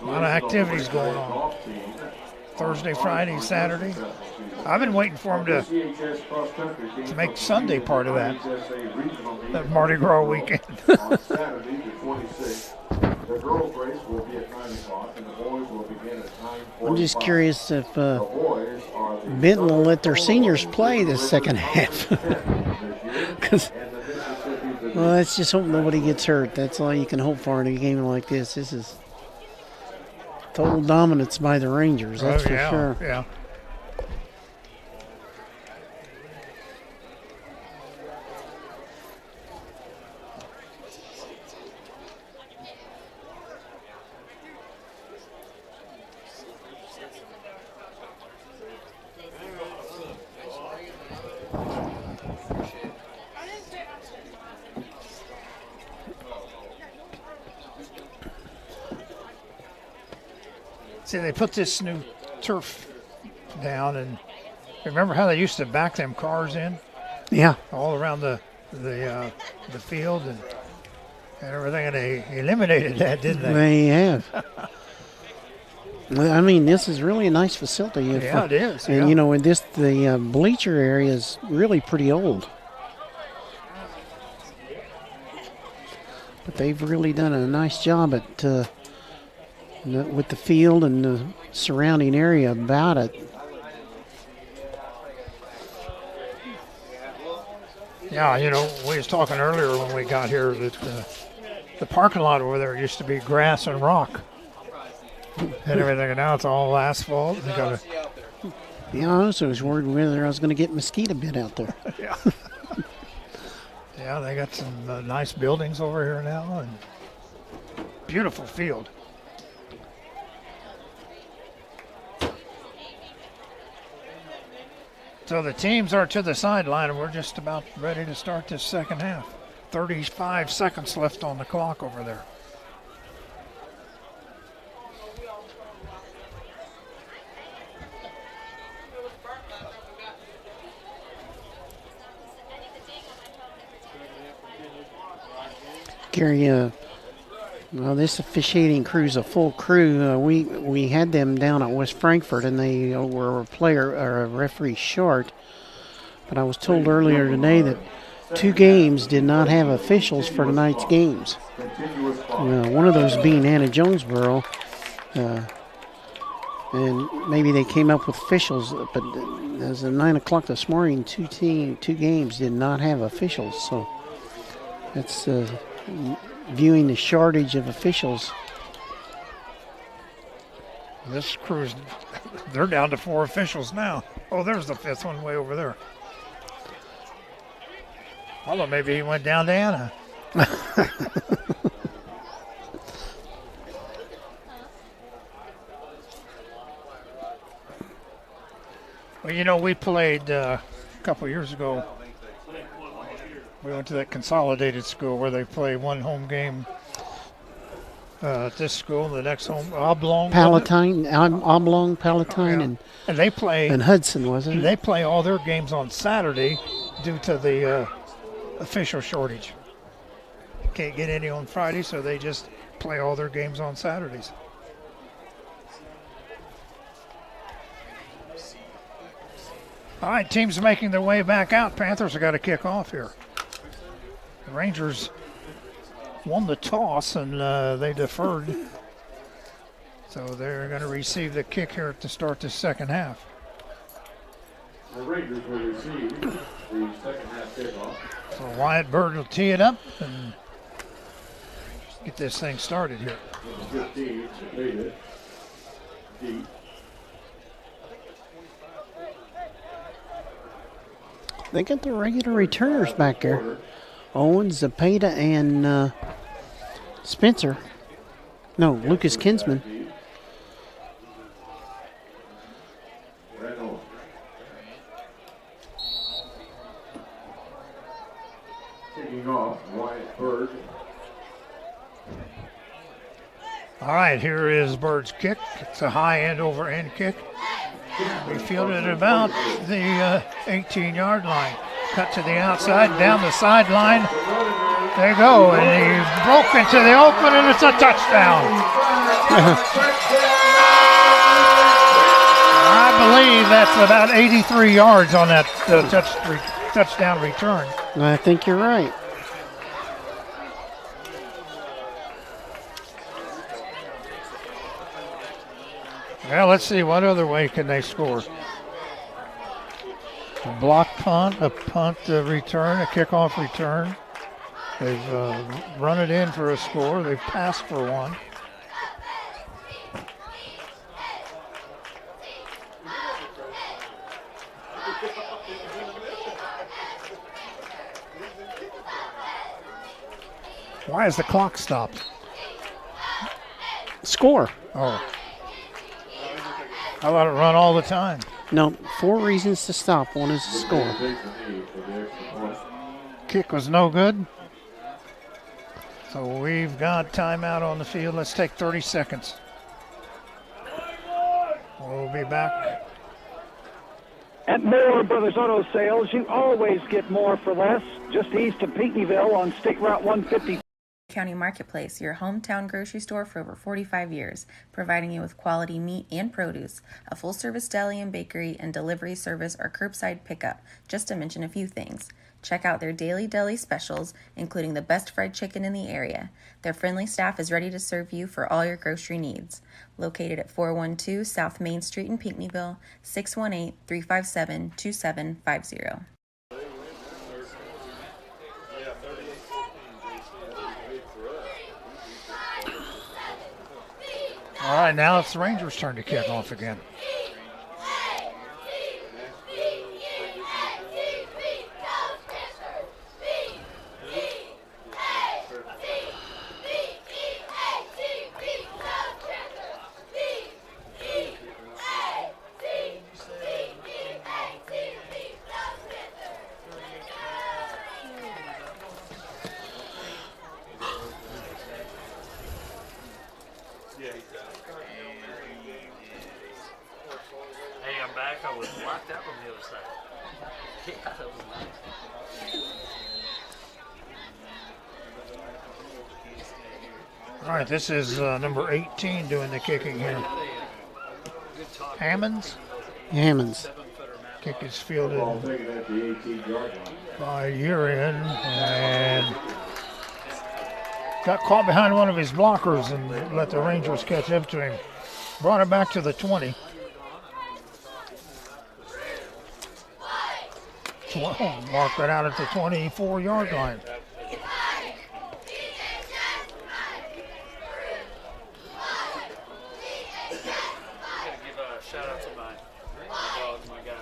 lot of activities going on. Thursday, Friday, Saturday. I've been waiting for them to make Sunday part of that Mardi Gras weekend. I'm just curious if Benton will let their seniors play the second half. Well, let's just hope nobody gets hurt. That's all you can hope for in a game like this. This is total dominance by the Rangers, that's for sure. Yeah. See, they put this new turf down, and remember how they used to back them cars in? Yeah. All around the field and everything, and they eliminated that, didn't they? They have. I mean, this is really a nice facility. Yeah, it is. And, you know, the bleacher area is really pretty old. But they've really done a nice job at with the field and the surrounding area about it. Yeah, you know, we was talking earlier when we got here that the parking lot over there used to be grass and rock and everything, and now it's all asphalt. Yeah, I also was worried whether I was going to get mosquito bit out there. Yeah. Yeah, they got some nice buildings over here now, and beautiful field. So the teams are to the sideline, and we're just about ready to start this second half. 35 seconds left on the clock over there. Gary, well, this officiating crew's a full crew. We had them down at West Frankfort, and they were a referee short. But I was told earlier today that 2 games did not have officials for tonight's games. One of those being Anna Jonesboro, and maybe they came up with officials. But as of 9 o'clock this morning, 2 games did not have officials. So that's viewing the shortage of officials. This crew's, they're down to 4 officials now. Oh, there's the 5th one way over there. Although maybe he went down to Anna. Well, you know, we played a couple years ago. We went to that consolidated school where they play one home game at this school, the next home, Oblong. Palatine, Oblong, Palatine, and they play. And Hudson, wasn't it? They play all their games on Saturday due to the official shortage. Can't get any on Friday, so they just play all their games on Saturdays. All right, teams making their way back out. Panthers have got to kick off here. The Rangers won the toss and they deferred. So they're going to receive the kick here to start the second half. The Rangers will receive the second half kickoff. So Wyatt Bird will tee it up and get this thing started here. 15, completed. Deep. They got the regular returners back there. Owens, Zapata, and Spencer. No, Lucas Kinsman. Kicking off, Wyatt Bird. All right, here is Bird's kick. It's a high end over end kick. We fielded at about the 18-yard line. Cut to the outside, down the sideline. There you go, and he broke into the open, and it's a touchdown. I believe that's about 83 yards on that touchdown return. I think you're right. Well, let's see, what other way can they score? A block punt, a punt return, a kickoff return. They've run it in for a score. They've passed for one. Why is the clock stopped? Score. Oh. I let it run all the time. No, 4 reasons to stop. One is to score. Kick was no good. So we've got timeout on the field. Let's take 30 seconds. We'll be back. At Moore Brothers Auto Sales, you always get more for less. Just east of Pinckneyville on State Route 150. County Marketplace, your hometown grocery store for over 45 years, providing you with quality meat and produce, a full-service deli and bakery, and delivery service or curbside pickup, just to mention a few things. Check out their daily deli specials, including the best fried chicken in the area. Their friendly staff is ready to serve you for all your grocery needs. Located at 412 South Main Street in Pinckneyville, 618-357-2750. All right, now it's the Rangers' turn to kick off again. Hey, I'm back. I was locked out on the other side. Yeah, that was nice. All right, this is number 18 doing the kicking here. Hammonds? Hammonds. Kick is fielded by Urian and got caught behind one of his blockers and let the Rangers catch up to him. Brought it back to the 20. Mark it out at the 24-yard line. Give a shout out to my dog, my guy.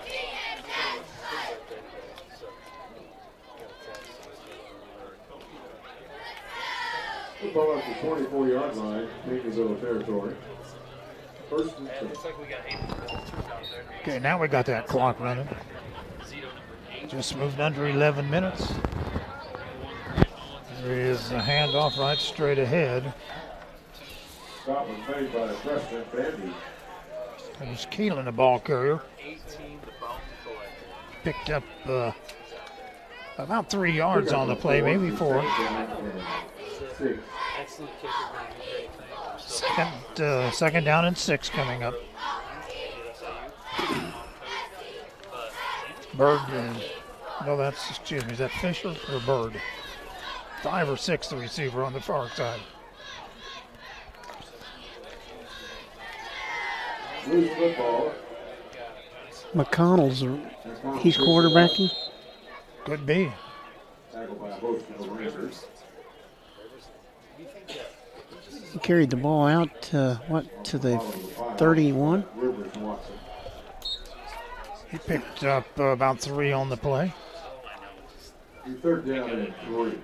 Football up to 24-yard line, Pinckneyville territory. First and 10. Looks like we got 8 out there. Okay, now we got that clock running. Just moved under 11 minutes. There is a handoff right straight ahead. Stop was made by the freshman, Benton. It was Keelan, the ball carrier. 18, the bone collector. Picked up about 3 yards on the play, maybe 4. Excellent kicker, Second down and 6 coming up. Bird and no, excuse me, is that Fisher or Bird? 5 or 6, the receiver on the far side. Loose football. McConnell's, he's quarterbacking. Could be. Tackled by a host of the Rangers. He carried the ball out to the 31. Rivers and Watson. He picked up about 3 on the play. Third down and 3.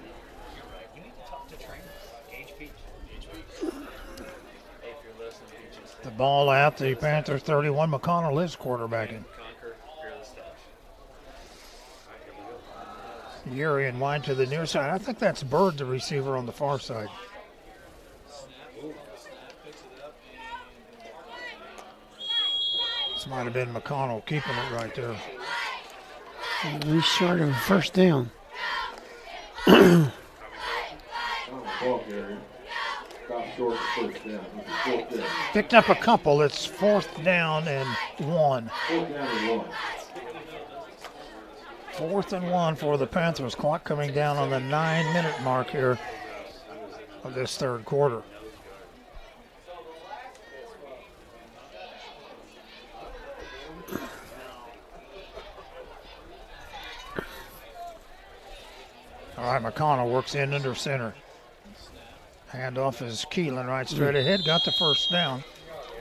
The ball at the Panthers 31. McConnell is quarterbacking. Yuri and wide to the near side. I think that's Bird, the receiver on the far side. This might have been McConnell keeping it right there. We short of a first down. Ball carrier. Stop short of first down. This is fourth down. Picked up a couple. It's 4th down and 1. 4th down and 1. 4th and 1 for the Panthers. Clock coming down on the 9-minute mark here of this third quarter. All right, McConnell works in under center. Handoff is Keelan right straight ahead. Got the first down.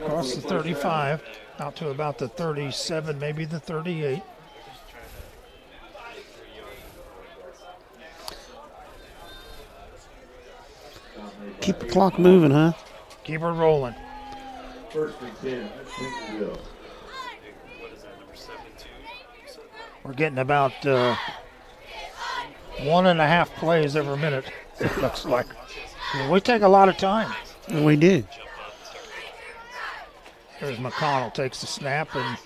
Across the 35, out to about the 37, maybe the 38. Keep the clock moving, huh? Keep it rolling. First and 10. That's Pinkerville. We're getting about 1.5 plays every minute, it looks like. We take a lot of time. We do. Here's McConnell, takes the snap and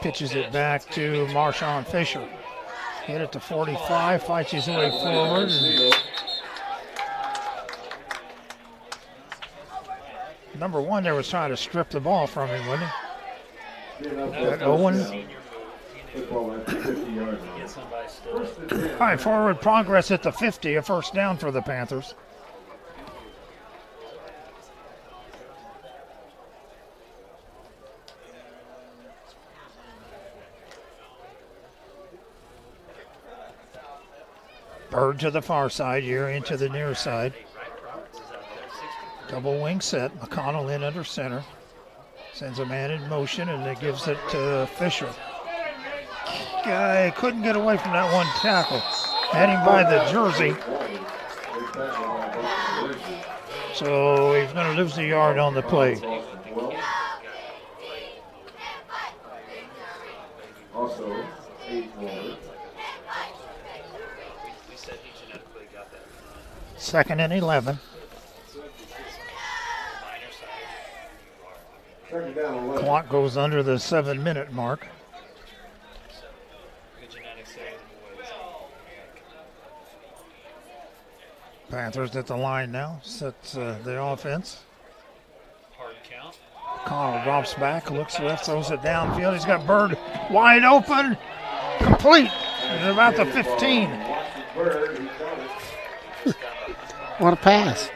pitches it back to Marshawn Fisher. Hit it to 45, fights his way forward. Number 1 there was trying to strip the ball from him, wasn't he? That Owen. Football at the 50-yard line. All right, forward progress at the 50, a first down for the Panthers. Bird to the far side, Yuri into the near side. Double wing set, McConnell in under center. Sends a man in motion and it gives it to Fisher. Guy couldn't get away from that one tackle. Had him by the jersey. So he's going to lose the yard on the play. Also, 8 forward. 2nd and 11. Second down, 11. Clock goes under the 7-minute mark. Panthers at the line now. Sets the offense. Connell drops back, looks left, throws it downfield. He's got Bird wide open. Complete. He's about the 15. What a pass.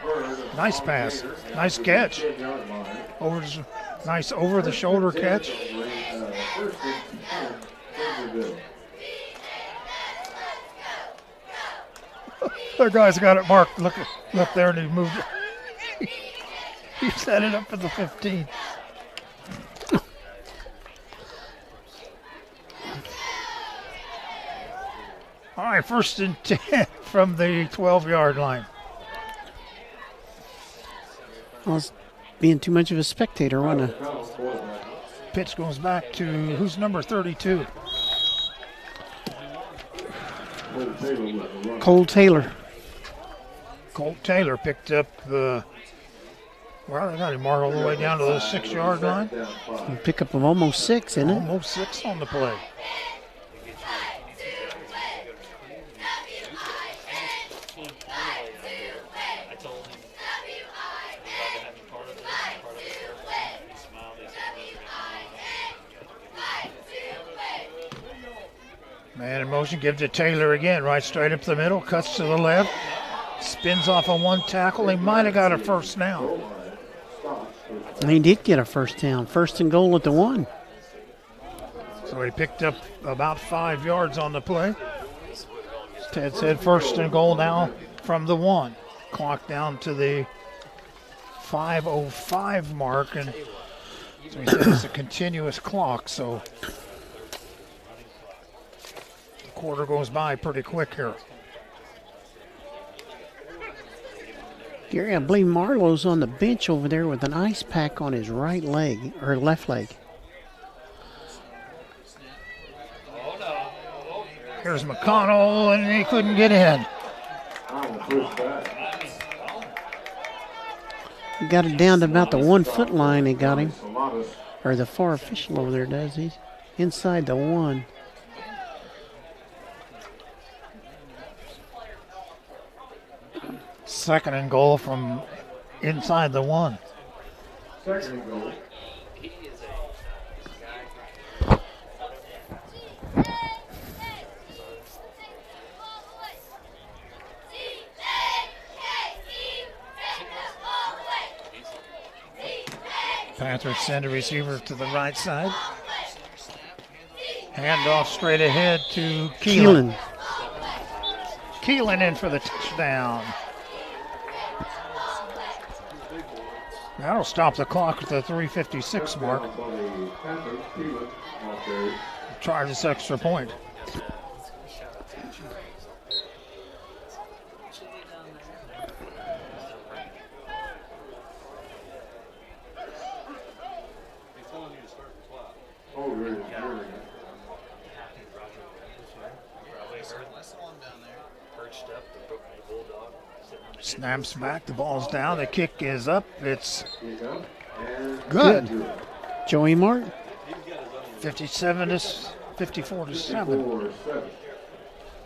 Nice pass. Nice catch. Nice over-the-shoulder catch. That guy's got it marked. Look there, and he moved it. He set it up for the 15. All right, 1st and 10 from the 12-yard line. I was being too much of a spectator, wasn't I? Pitch goes back to who's number 32? Cole Taylor. Colt Taylor picked up the. Well, they got him marked all the way down to the 6-yard line. You pick up of almost 6, isn't it? Almost 6 on the play. Man in motion, gives to Taylor again, right straight up the middle, cuts to the left, spins off on one tackle. He might have got a first down. He did get a first down, 1st and goal at the 1. So he picked up about 5 yards on the play. Ted said 1st and goal now from the 1. Clock down to the 5:05 mark, and so he said it's a continuous clock, so the quarter goes by pretty quick here. Gary, I believe Marlowe's on the bench over there with an ice pack on his right leg, or left leg. Here's McConnell, and he couldn't get in. He got it down to about the 1 foot line. He got him, or the far official over there does. He's inside the 1. Second and goal from inside the 1. Second and goal. Panthers send a receiver to the right side. Handoff straight ahead to Keelan. Keelan in for the touchdown. That'll stop the clock at the 3:56 mark. Try this extra point. Snaps back, the ball's down, the kick is up, it's good. Joey Martin. 54 to 7.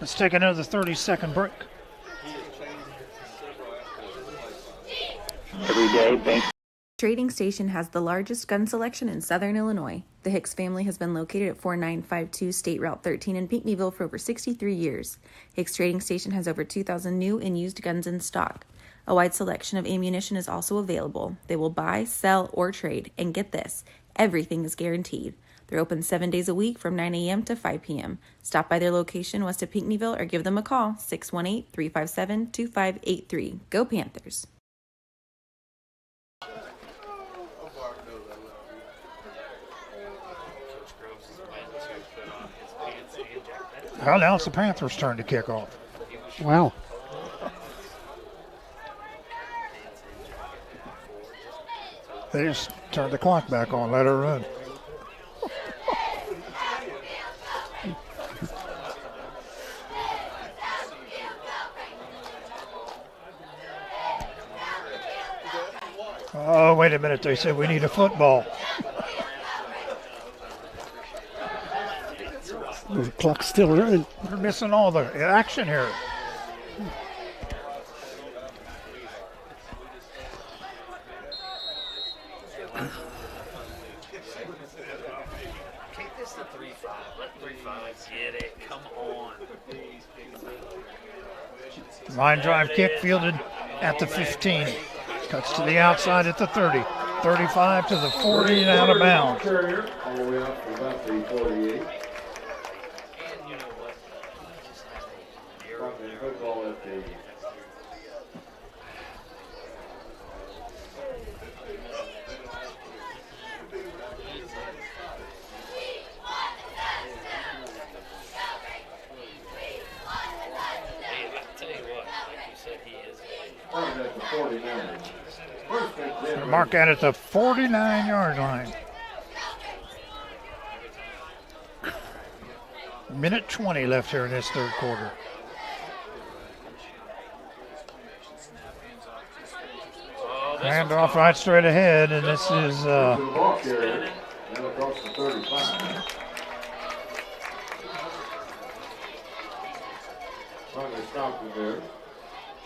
Let's take another 30-second break. Every day, thanks. Trading Station has the largest gun selection in Southern Illinois. The Hicks family has been located at 4952 State Route 13 in Pinckneyville for over 63 years. Hicks Trading Station has over 2,000 new and used guns in stock. A wide selection of ammunition is also available. They will buy, sell, or trade, and get this, everything is guaranteed. They're open 7 days a week from 9 a.m. to 5 p.m. Stop by their location west of Pinckneyville or give them a call, 618-357-2583. Go Panthers! Well, now it's the Panthers' turn to kick off. Wow. They just turned the clock back on, let her run. Oh, wait a minute, they said we need a football. The clock's still running. We're missing all the action here. Keep this to 3-5. Let 3-5 get it. Come on. Line drive kick fielded at the 15. Cuts to the outside at the 30. 35 to the 40 and out of bounds. All the way up to about the 48. Football at the Mark out at the 49-yard line. Minute 20 left here in this third quarter. Hand off right straight ahead, and this is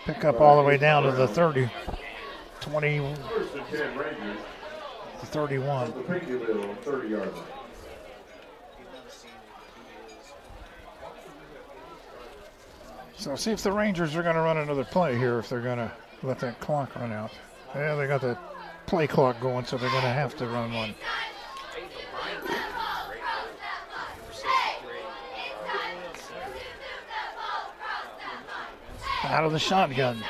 pick up all the way down to the 30, 20, the 31. So see if the Rangers are going to run another play here, if they're going to let that clock run out. Yeah, they got the play clock going, so they're going to have to run one. Out of the shotgun.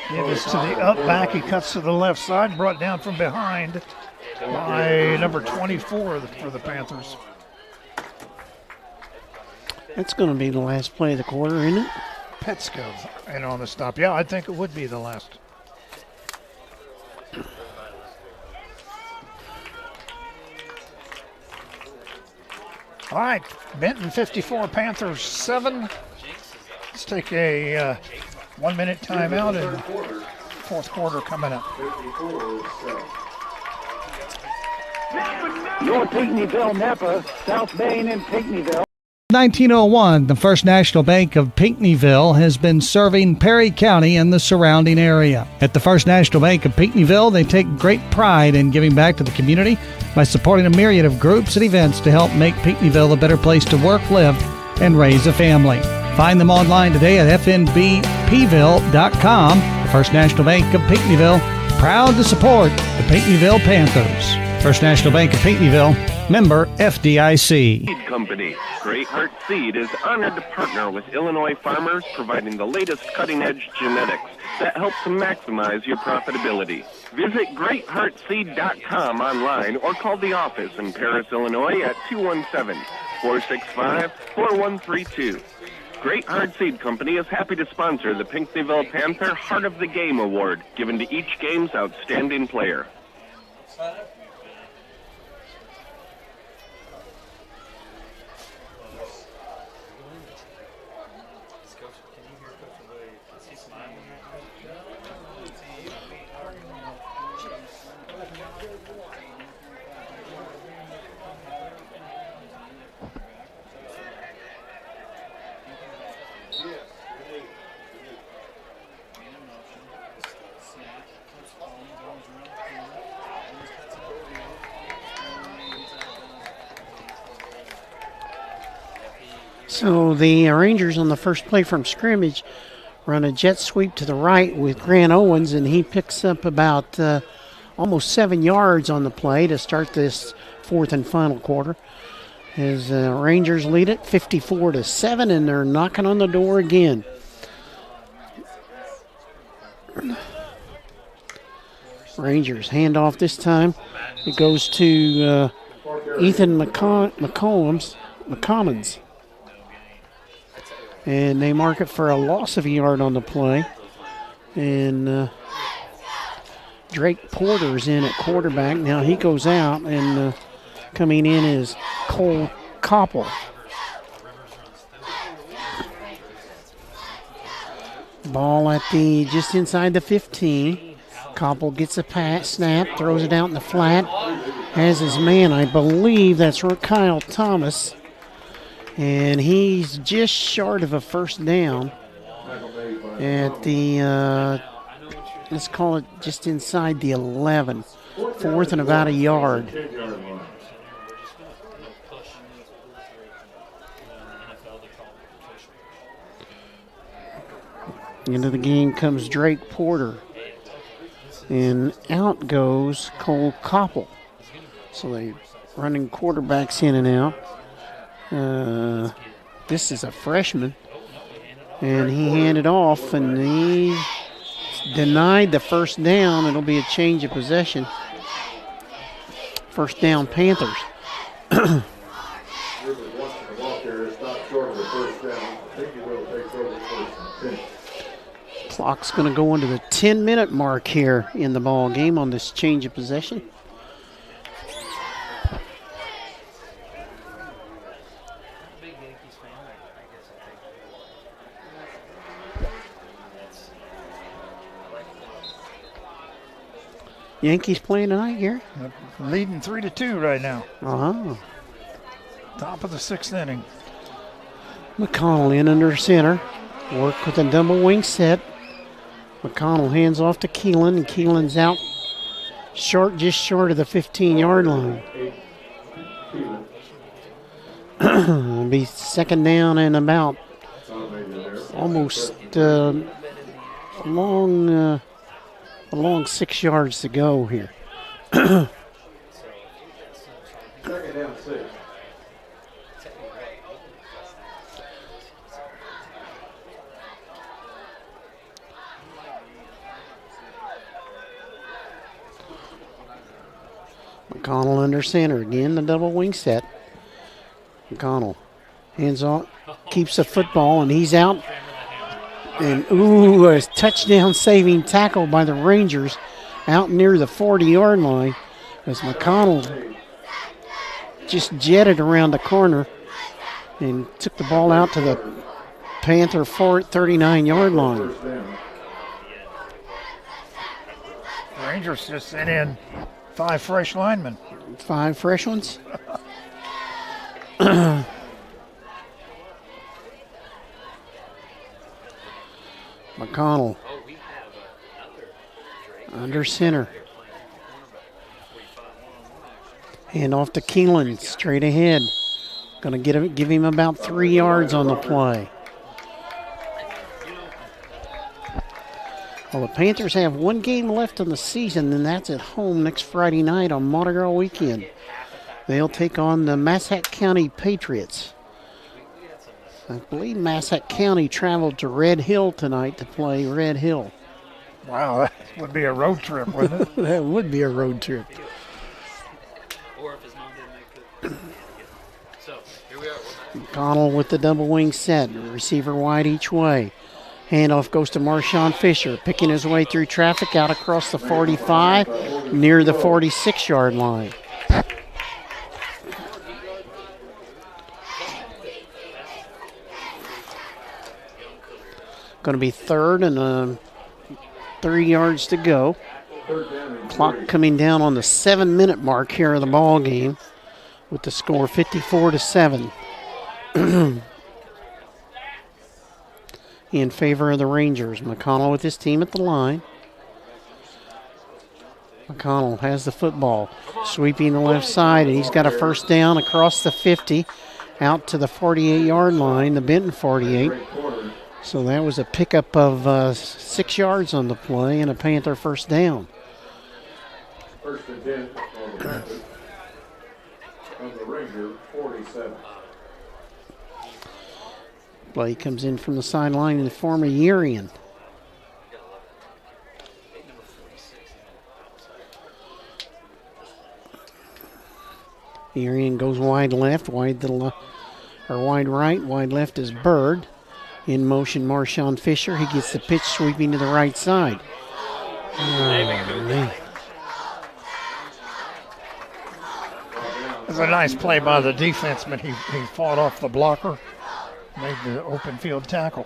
Give us to the up back. He cuts to the left side, brought down from behind by number 24 for the Panthers. That's going to be the last play of the quarter, isn't it? Petsko in on the stop. Yeah, I think it would be the last. All right, Benton 54, Panthers 7. Let's take a 1 minute timeout and fourth quarter coming up. North Pinckneyville, Napa, South Main, and Pinckneyville. 1901, the First National Bank of Pinckneyville has been serving Perry County and the surrounding area. At the First National Bank of Pinckneyville, they take great pride in giving back to the community by supporting a myriad of groups and events to help make Pinckneyville a better place to work, live, and raise a family. Find them online today at fnbpville.com. The First National Bank of Pinckneyville, proud to support the Pinckneyville Panthers. First National Bank of Pinckneyville, member FDIC. Seed Company. Great Heart Seed is honored to partner with Illinois farmers, providing the latest cutting-edge genetics that help to maximize your profitability. Visit GreatHeartSeed.com online or call the office in Paris, Illinois at 217-465-4132. Great Heart Seed Company is happy to sponsor the Pinckneyville Panther Heart of the Game Award, given to each game's outstanding player. So the Rangers on the first play from scrimmage run a jet sweep to the right with Grant Owens, and he picks up about almost 7 yards on the play to start this fourth and final quarter. As Rangers lead it 54-7, and they're knocking on the door again. Rangers handoff this time. It goes to Ethan McCommons. And they mark it for a loss of a yard on the play. And Drake Porter's in at quarterback. Now he goes out, and coming in is Cole Koppel. Ball at the just inside the 15. Koppel gets a pass, snap, throws it out in the flat. Has his man, I believe that's Kyle Thomas. And he's just short of a first down at the, let's call it just inside the 11. Fourth and about a yard. Into the game comes Drake Porter. And out goes Cole Koppel. So they running quarterbacks in and out. This is a freshman, and he handed off, and he denied the first down. It'll be a change of possession. First down, Panthers. Clock's going to go into the 10-minute mark here in the ball game on this change of possession. Yankees playing tonight, Gary? Leading 3-2 right now. Uh-huh. Top of the sixth inning. McConnell in under center. Work with a double wing set. McConnell hands off to Keelan, and Keelan's out short, just short of the 15-yard line. It'll be second down and about almost along 6 yards to go here. Second down 6. McConnell under center. Again, the double wing set. McConnell hands off, keeps the football, and he's out. And, ooh, a touchdown saving tackle by the Rangers out near the 40-yard line as McConnell just jetted around the corner and took the ball out to the Panther 39-yard line. Rangers just sent in 5 fresh linemen. 5 fresh ones. McConnell under center. Hand off to Keelan, straight ahead. Going to give him about 3 yards on the play. Well, the Panthers have 1 game left in the season, and that's at home next Friday night on Mardi Gras weekend. They'll take on the Massac County Patriots. I believe Massac County traveled to Red Hill tonight to play Red Hill. Wow, that would be a road trip, wouldn't it? That would be a road trip. Or if his mom didn't make it. So, here we are. McConnell with the double wing set. Receiver wide each way. Handoff goes to Marshawn Fisher, picking his way through traffic out across the 45, near the 46-yard line. Going to be third and 3 yards to go. Clock coming down on the 7-minute mark here of the ball game with the score 54-7. In favor of the Rangers. McConnell with his team at the line. McConnell has the football, sweeping the left side, and he's got a first down across the 50 out to the 48-yard line, the Benton 48. So that was a pickup of 6 yards on the play and a Panther first down. First and 10 on the Panthers. On the Ranger, 47. Play comes in from the sideline in the form of Urian. Urian goes wide left, wide right, wide left is Bird. In motion, Marshawn Fisher. He gets the pitch sweeping to the right side. Oh, man. It was a nice play by the defenseman. He fought off the blocker, made the open field tackle.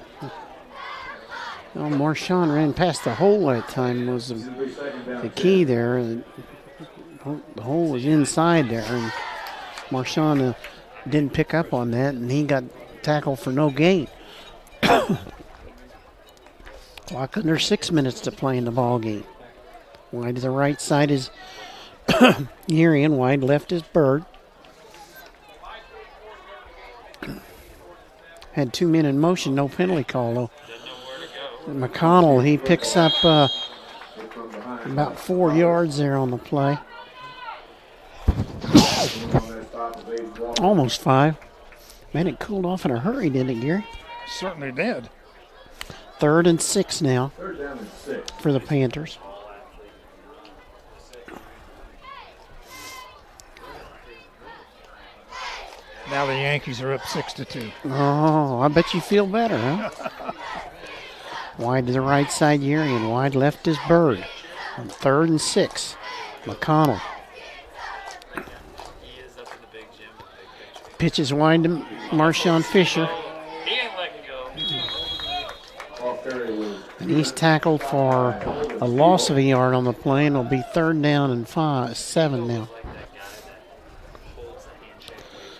Well, Marshawn ran past the hole that time was the key there. The hole was inside there, and Marshawn didn't pick up on that, and he got tackled for no gain. Clock under 6 minutes to play in the ball game. Wide to the right side is Urian. Wide left is Bird. Had 2 men in motion, no penalty call though. McConnell, he picks up about 4 yards there on the play. Almost 5. Man, it cooled off in a hurry, didn't it, Gary? Certainly did. 3rd and 6 now for the Panthers. Now the Yankees are up 6-2. Oh, I bet you feel better, huh? Wide to the right side, Urian. Wide left is Bird. On 3rd and 6, McConnell. Pitches wide to Marshawn Fisher. And he's tackled for a loss of a yard on the play, and it'll be 3rd down and 7 now.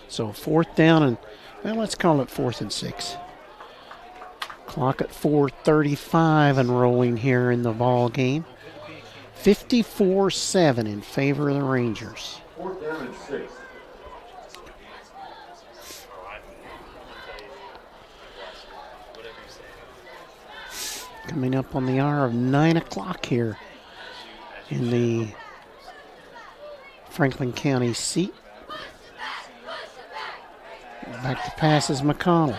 So 4th down and, well, let's call it 4th and 6. Clock at 4:35 and rolling here in the ball game. 54-7 in favor of the Rangers. 4th down and 6. Coming up on the hour of 9 o'clock here in the Franklin County seat. Back to pass is McConnell.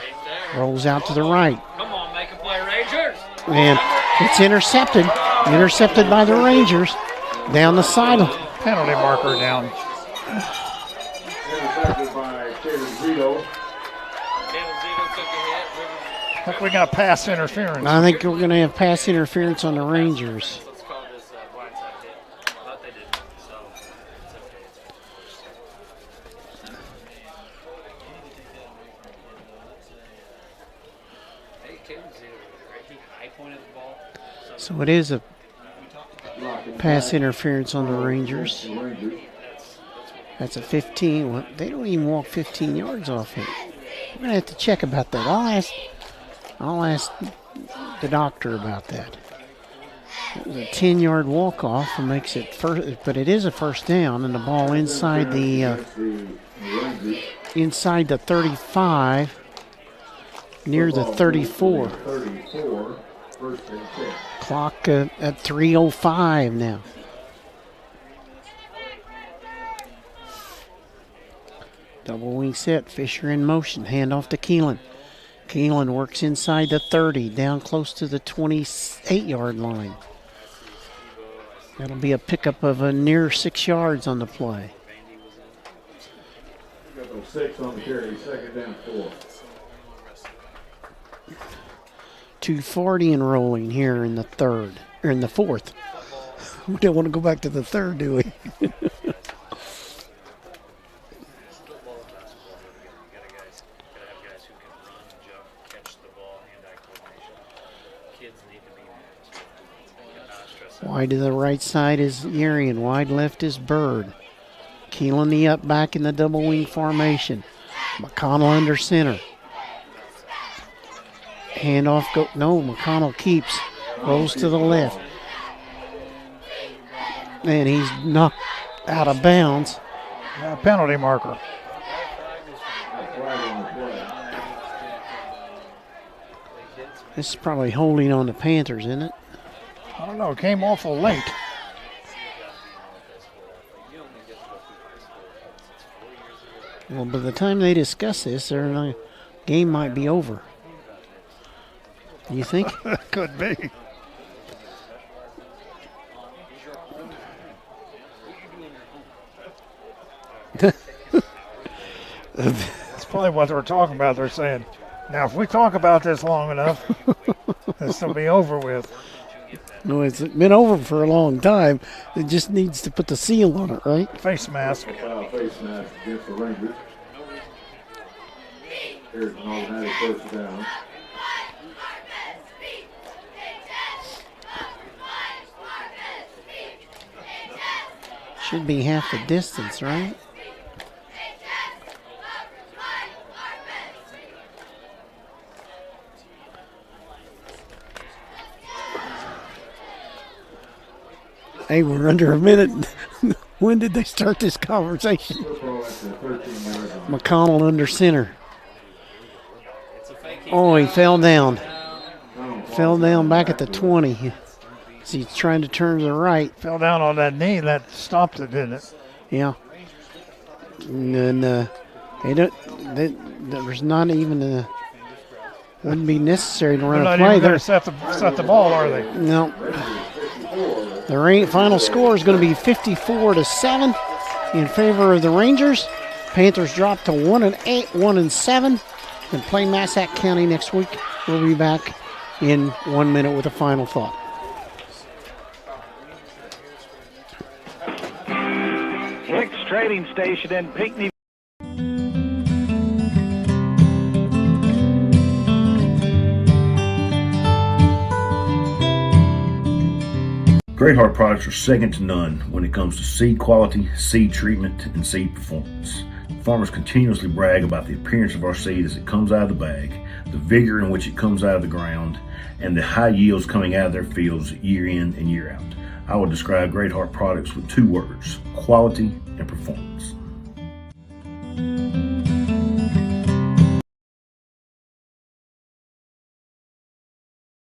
Rolls out to the right. Come on, make a play, Rangers. And it's intercepted. Intercepted by the Rangers. Down the sideline. Penalty marker down. Intercepted by Taylor Zito. I think we got pass interference. I think we're going to have pass interference on the Rangers. Let's call this a blindside hit. But they didn't, so it's okay. So it is a pass interference on the Rangers. That's a 15. Well, they don't even walk 15 yards off it. We're going to have to check about that. I'll ask the doctor about that. It was a 10-yard walk-off and makes it first, but it is a first down, and the ball inside the 35, near the 34. Clock at 3:05 now. Double wing set, Fisher in motion, handoff to Keelan. Keelan works inside the 30, down close to the 28-yard line. That'll be a pickup of a near 6 yards on the play. Got those 6 on the carry, second down 4. 2:40 and rolling here in the fourth. We don't want to go back to the third, do we? Wide to the right side is Urian. Wide left is Bird. Keelan the up back in the double wing formation. McConnell under center. Handoff McConnell keeps. Rolls to the left. And he's knocked out of bounds. Penalty marker. This is probably holding on the Panthers, isn't it? I don't know. It came awful late. Well, by the time they discuss this, their game might be over. You think? Could be. That's probably what they're talking about. They're saying, now if we talk about this long enough, this will be over with. No, it's been over for a long time. It just needs to put the seal on it, right? Face mask. Face mask against the Rangers. Here's an automatic first down. Should be half the distance, right? Hey, we're under a minute. When did they start this conversation? McConnell under center. Oh, he fell down. Fell down back at the 20. He's trying to turn to the right. Fell down on that knee. That stopped it, didn't it? Yeah. And then there's not even wouldn't be necessary to run a play. They're set the ball, are they? No. The final score is going to be 54-7 in favor of the Rangers. Panthers drop to 1-8, 1-7, and play Massac County next week. We'll be back in 1 minute with a final thought. Hicks Trading Station in Pinckney. Great Heart products are second to none when it comes to seed quality, seed treatment, and seed performance. Farmers continuously brag about the appearance of our seed as it comes out of the bag, the vigor in which it comes out of the ground, and the high yields coming out of their fields year in and year out. I would describe Great Heart products with 2 words: quality and performance.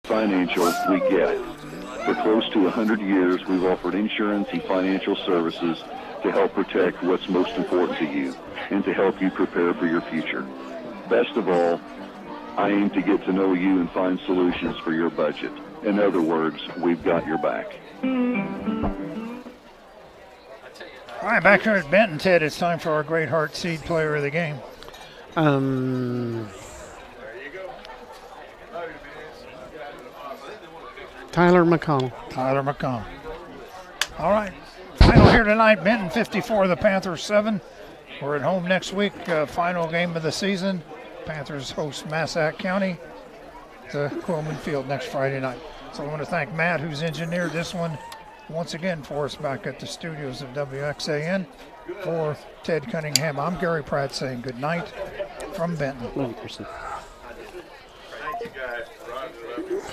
Financial, we get it. For close to 100 years, we've offered insurance and financial services to help protect what's most important to you and to help you prepare for your future. Best of all, I aim to get to know you and find solutions for your budget. In other words, we've got your back. All right, back here at Benton, Ted, it's time for our Great Heart Seed Player of the Game. Tyler McConnell. Tyler McConnell. All right. Final here tonight, Benton 54, the Panthers 7. We're at home next week, final game of the season. Panthers host Massac County to Quillman Field next Friday night. So I want to thank Matt, who's engineered this one once again for us back at the studios of WXAN. For Ted Cunningham, I'm Gary Pratt saying good night from Benton. Love you, Kristen. Thank you, guys.